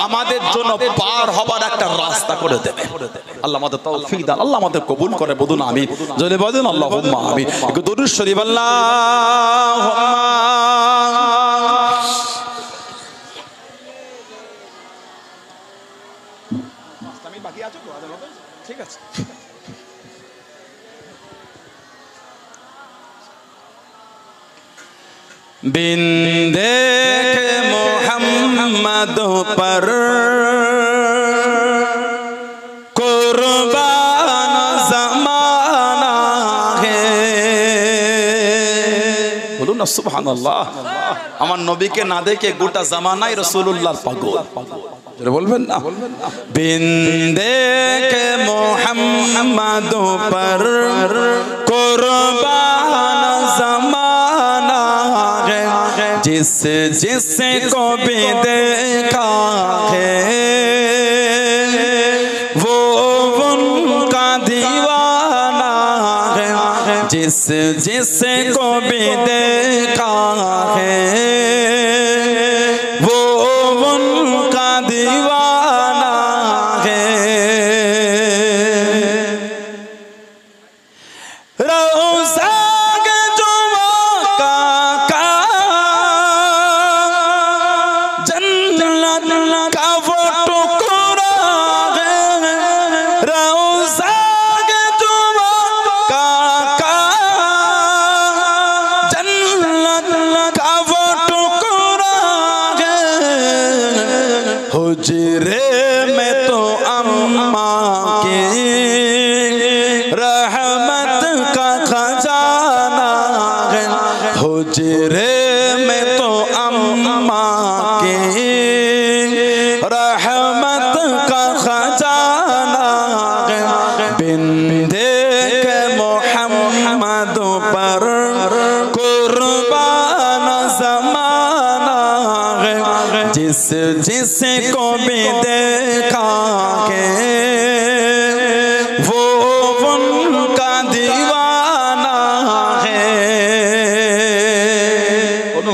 আমাদের জন্য পার হবার একটা রাস্তা করে দেবে। আল্লাহ আমাদের তৌফিক দান, আল্লাহ আমাদের কবুল করে। বলুন আমিন, জোরে বলেন আল্লাহুম্মা আমিন। দুরূদ শরীফ আল্লাহুম্মা। আমি বাকি আছে তো আদালত, ঠিক আছে। বিন দেখ মোহাম্মদ मोहम्मद पर कुर्बान ज़माना है। बोलूं ना सुबहानाल्लाह। আমার নবীকে না দেখে গোটা জামানায় রাসূলুল্লাহর পাগল। জোরে বলবেন না। बिंदे के मोहम्मद पर कुर्बान ज़माना है। जिस जिसको भी देखा है वो उनका दीवाना है। जिस जिसको भी देखा है वो उनका दीवाना है। रोज़ा के जुमा का जन्नत का वो टुकड़ा है। रोज़ा के जुमा का जन्नत का वो टुकड़ा है। हुजरे में तो अम्मा की रहमत का खजाना है। हुजरे में तो अम्मा की रहमत का खजाना है। बिंदे के मोहम्मद पर कुर्बान ज़माना है। जिस जिसको भी देखा के वो उनका दीवाना है।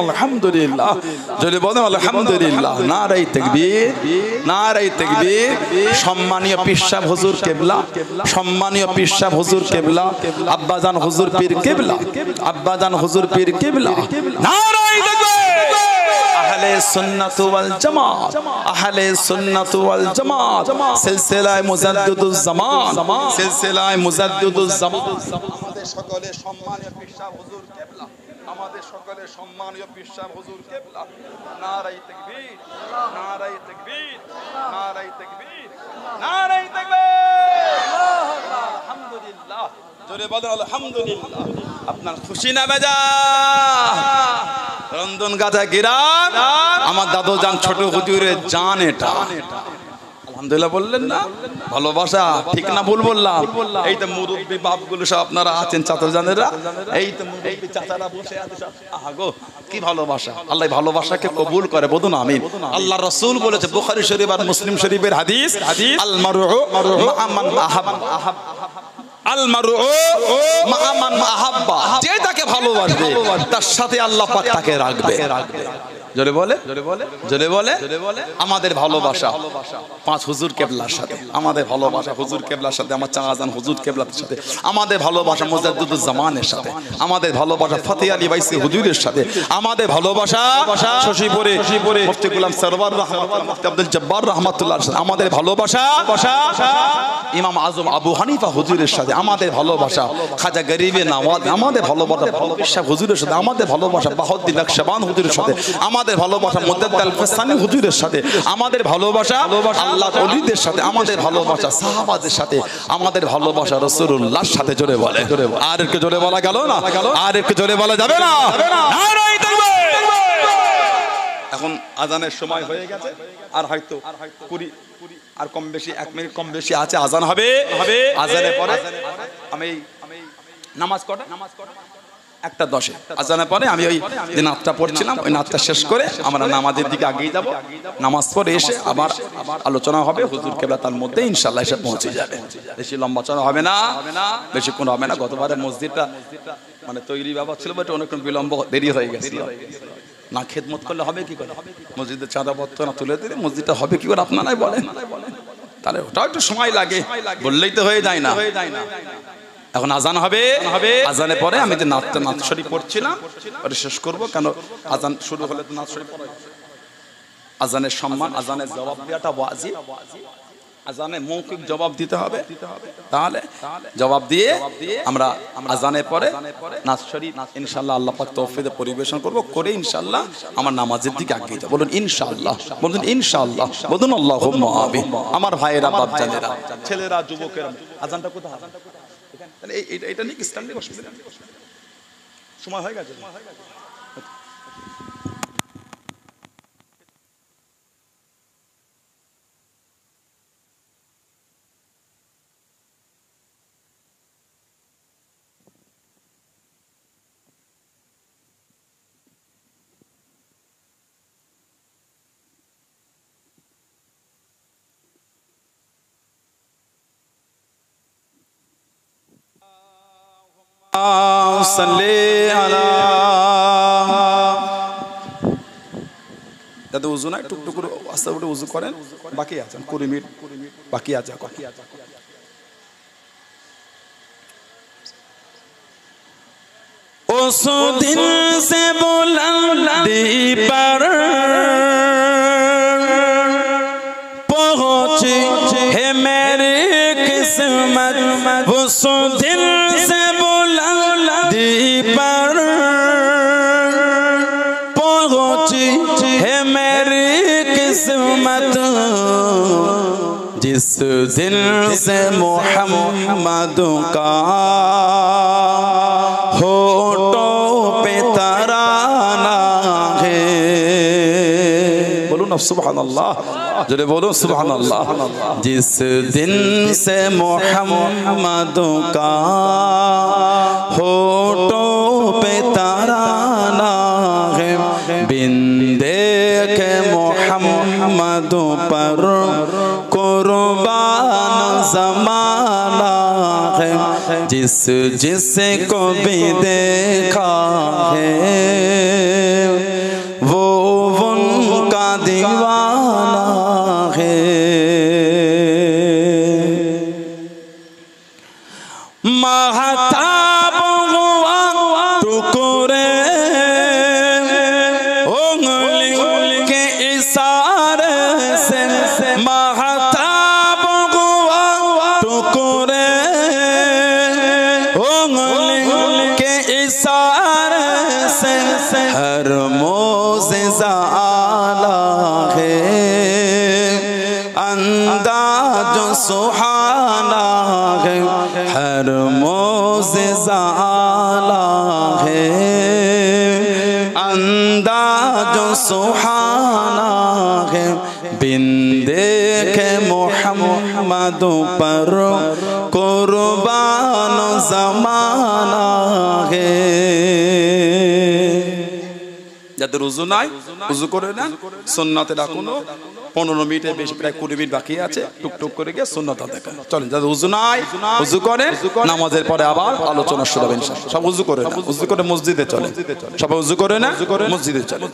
আলহামদুলিল্লাহ। যদি বলেন আলহামদুলিল্লাহ। নারায়ে তাকবীর, নারায়ে তাকবীর। সম্মানীয় পীর সাহেব হুজুর কিবলা, সম্মানীয় পীর সাহেব হুজুর কিবলা, আব্বাজান হুজুর পীর কিবলা, আব্বাজান হুজুর পীর কিবলা। নারায়ে তাকবীর। আহলে সুন্নাত ওয়াল জামাত, আহলে সুন্নাত ওয়াল জামাত, সিলসিলায়ে মুজাদ্দিদুজ জামান, সিলসিলায়ে মুজাদ্দিদুজ জামান। আমাদের সকলের সম্মানীয় পীর সাহেব হুজুর কিবলা, আমাদের সকলের সম্মানীয় পীর সাহেব হুজুর কিবলা। নারায়ে তাকবীর, নারায়ে তাকবীর, নারায়ে তাকবীর, নারায়ে তাকবীর। আলহামদুলিল্লাহ। জোরে বলেন আলহামদুলিল্লাহ। আপনার খুশি না বেজা? রন্ধন গাজা গিরান আমার দাদু জান ছোট হুজুরের জান এটা। আলহামদুলিল্লাহ বললেন না? ভালোবাসা ঠিক না ভুল বললাম? এই তো মুরব্বী বাপগুলো সব আপনারা আছেন, চাচাজানেরা, এই তো মুরব্বী চাচারা বসে আছে সব। আহা গো কি ভালোবাসা! আল্লাহ ভালোবাসাকে কবুল করে, বলুন আমিন। আল্লাহ রাসূল বলেছে বুখারী শরীফ আর মুসলিম শরীফের হাদিস, আল মারউ মা মান আহাব্বা, আল মারউ মা মান আহাব্বা। যে তাকে ভালোবাসবে তার সাথে আল্লাহ পাক তাকে রাখবে। জোরে বলে, জোরে বলে, জোরে বলে, জোরে বলে। আমাদের ভালোবাসা পাঁচ হুজুর কেবলার সাথে, আমাদের ভালোবাসা হুজুর কেবলার সাথে, আমার চাচাজান হুজুর কেবলার সাথে, আমাদের ভালোবাসা মুজাদ্দিদুজ জামানের সাথে, আমাদের ভালোবাসা ফতেহ আলী বাইসি হুজুরের সাথে, আমাদের ভালোবাসা শশীপুরে মুফতি গোলাম সরওয়ার রহমাতুল্লাহ, মুফতি আব্দুল জব্বার রহমাতুল্লাহর সাথে, আমাদের ভালোবাসা ইমাম আজম আবু হানিফা হুজুরের সাথে, আমাদের ভালোবাসা খাজা গরিবে নওয়াজ, আমাদের ভালোবাসা ভালোবাসা হুজুরের সাথে, আমাদের ভালোবাসা বাহাউদ্দিন নকশবন্দ হুজুরের সাথে, আমাদের ভালোবাসা মুজাদ্দিদ আল ফসানি হুজুরের সাথে, আমাদের ভালোবাসা আল্লাহর ওলিদের সাথে, আমাদের ভালোবাসা সাহাবাদের সাথে, আমাদের ভালোবাসা রাসূলুল্লাহর সাথে। জোরে বলে, আর একটু জোরে বলা গেল না? আর একটু জোরে বলা যাবে না? নারায়ে তাকবীর। এখন আজানের সময় হয়ে গেছে, আর হয়তো 20 আর কম বেশি 1 মিনিট কম বেশি আছে, আজান হবে। আজানের পরে আমি নামাজ কটা 1:10 আজানের পরে আমি ওই যে নাতটা পড়ছিলাম ওই নাতটা শেষ করে আমরা নামাজের দিকে আগিয়ে যাব। নামাজ পড়ে এসে আবার আলোচনা হবে হুজুর কেবলা, তার মধ্যে ইনশাআল্লাহ এসে পৌঁছে যাবে। বেশি লম্বা চড়া হবে না, বেশি কোন হবে না। গতবারে মসজিদটা মানে তৈরি ব্যাপার ছিল, বাট অনেক বিলম্ব দেরি হয়ে গেছিল। না খেদমত করলে হবে কি করে? মসজিদের চাঁদাপত্র না তুলে দিলে মসজিদটা হবে কি করে আপনারাই বলেন? তাহলে ওটাও একটু সময় লাগে, বললেই তো হয়ে যায় না। এখন আজান হবে, আজানের পরে আমি যে নাত শরীফ পড়ছিলাম ওটা শেষ করবো, কেন আজান শুরু হলে তো নাত শরীফ পড়া। আজানের সম্মান, আজানের জবাব দেওয়াটা ওয়াজিব। আজানে মৌখিক জবাব দিতে হবে, তাহলে জবাব দিয়ে আমরা আজানের পরে নাচ শরীফ ইনশাআল্লাহ আল্লাহ পাক তৌফিকে পরিবেশন করব, করে ইনশাআল্লাহ আমার নামাজের দিকে এগিয়ে যাব। বলুন ইনশাআল্লাহ, বলুন ইনশাআল্লাহ, বলুন আল্লাহুম্মা আমিন। আমার ভাইয়েরা, বাপজানেরা, ছেলেরা, যুবকেরা, আজানটা কোথায়? তাহলে এটা নিয়ে স্ট্যান্ডে বসবে, সময় হয়ে গেছে। যাতে উজু নাই টুকটুক করে আস্তে আস্তে উজু করেন, বাকি আছে 20 মিনিট বাকি আছে। उस दिन से बुलंदी पर पहुंची है मेरी किस्मत, उस दिन से बुलंदी पर पहुंची है मेरी किस्मत, जिस दिन से मोहम्मद का सुभानअल्लाह, जरे बोलो सुभानअल्लाह। जिस दिन से मोहम्मद का होठों पे तराना है, बिन देखे मोहम्मद पर कुर्बान ज़माना है, जिस जिसे को भी देखा है वो उनका दीवाना है। महताब हुआ टुकड़े उंगली के इशारे से, महताब हुआ टुकड़े उंगली के इशारे से, हर मोज़िज़ा आला है, अंदाज़ सुहाना है, हर मोज़िज़ा आला है, अंदाज़ सुहाना है, बिन देखे मोहम्मद पर कुर्बान ज़माना है। যাদের উযু নাই উযু করে নেন, সুন্নাতে রাখুন। 15 মিনিটের বেশি, প্রায় 20 মিনিট বাকি আছে, টুকটুক করে গিয়ে সুন্নাত দেখেন। চলেন, যাদের উযু নাই উযু করেন, নামাজের পরে আবার আলোচনা শুরু হবে ইনশাআল্লাহ। সব উযু করে না, উযু করে মসজিদে চলে, সবাই উযু করে না, মসজিদে চলে।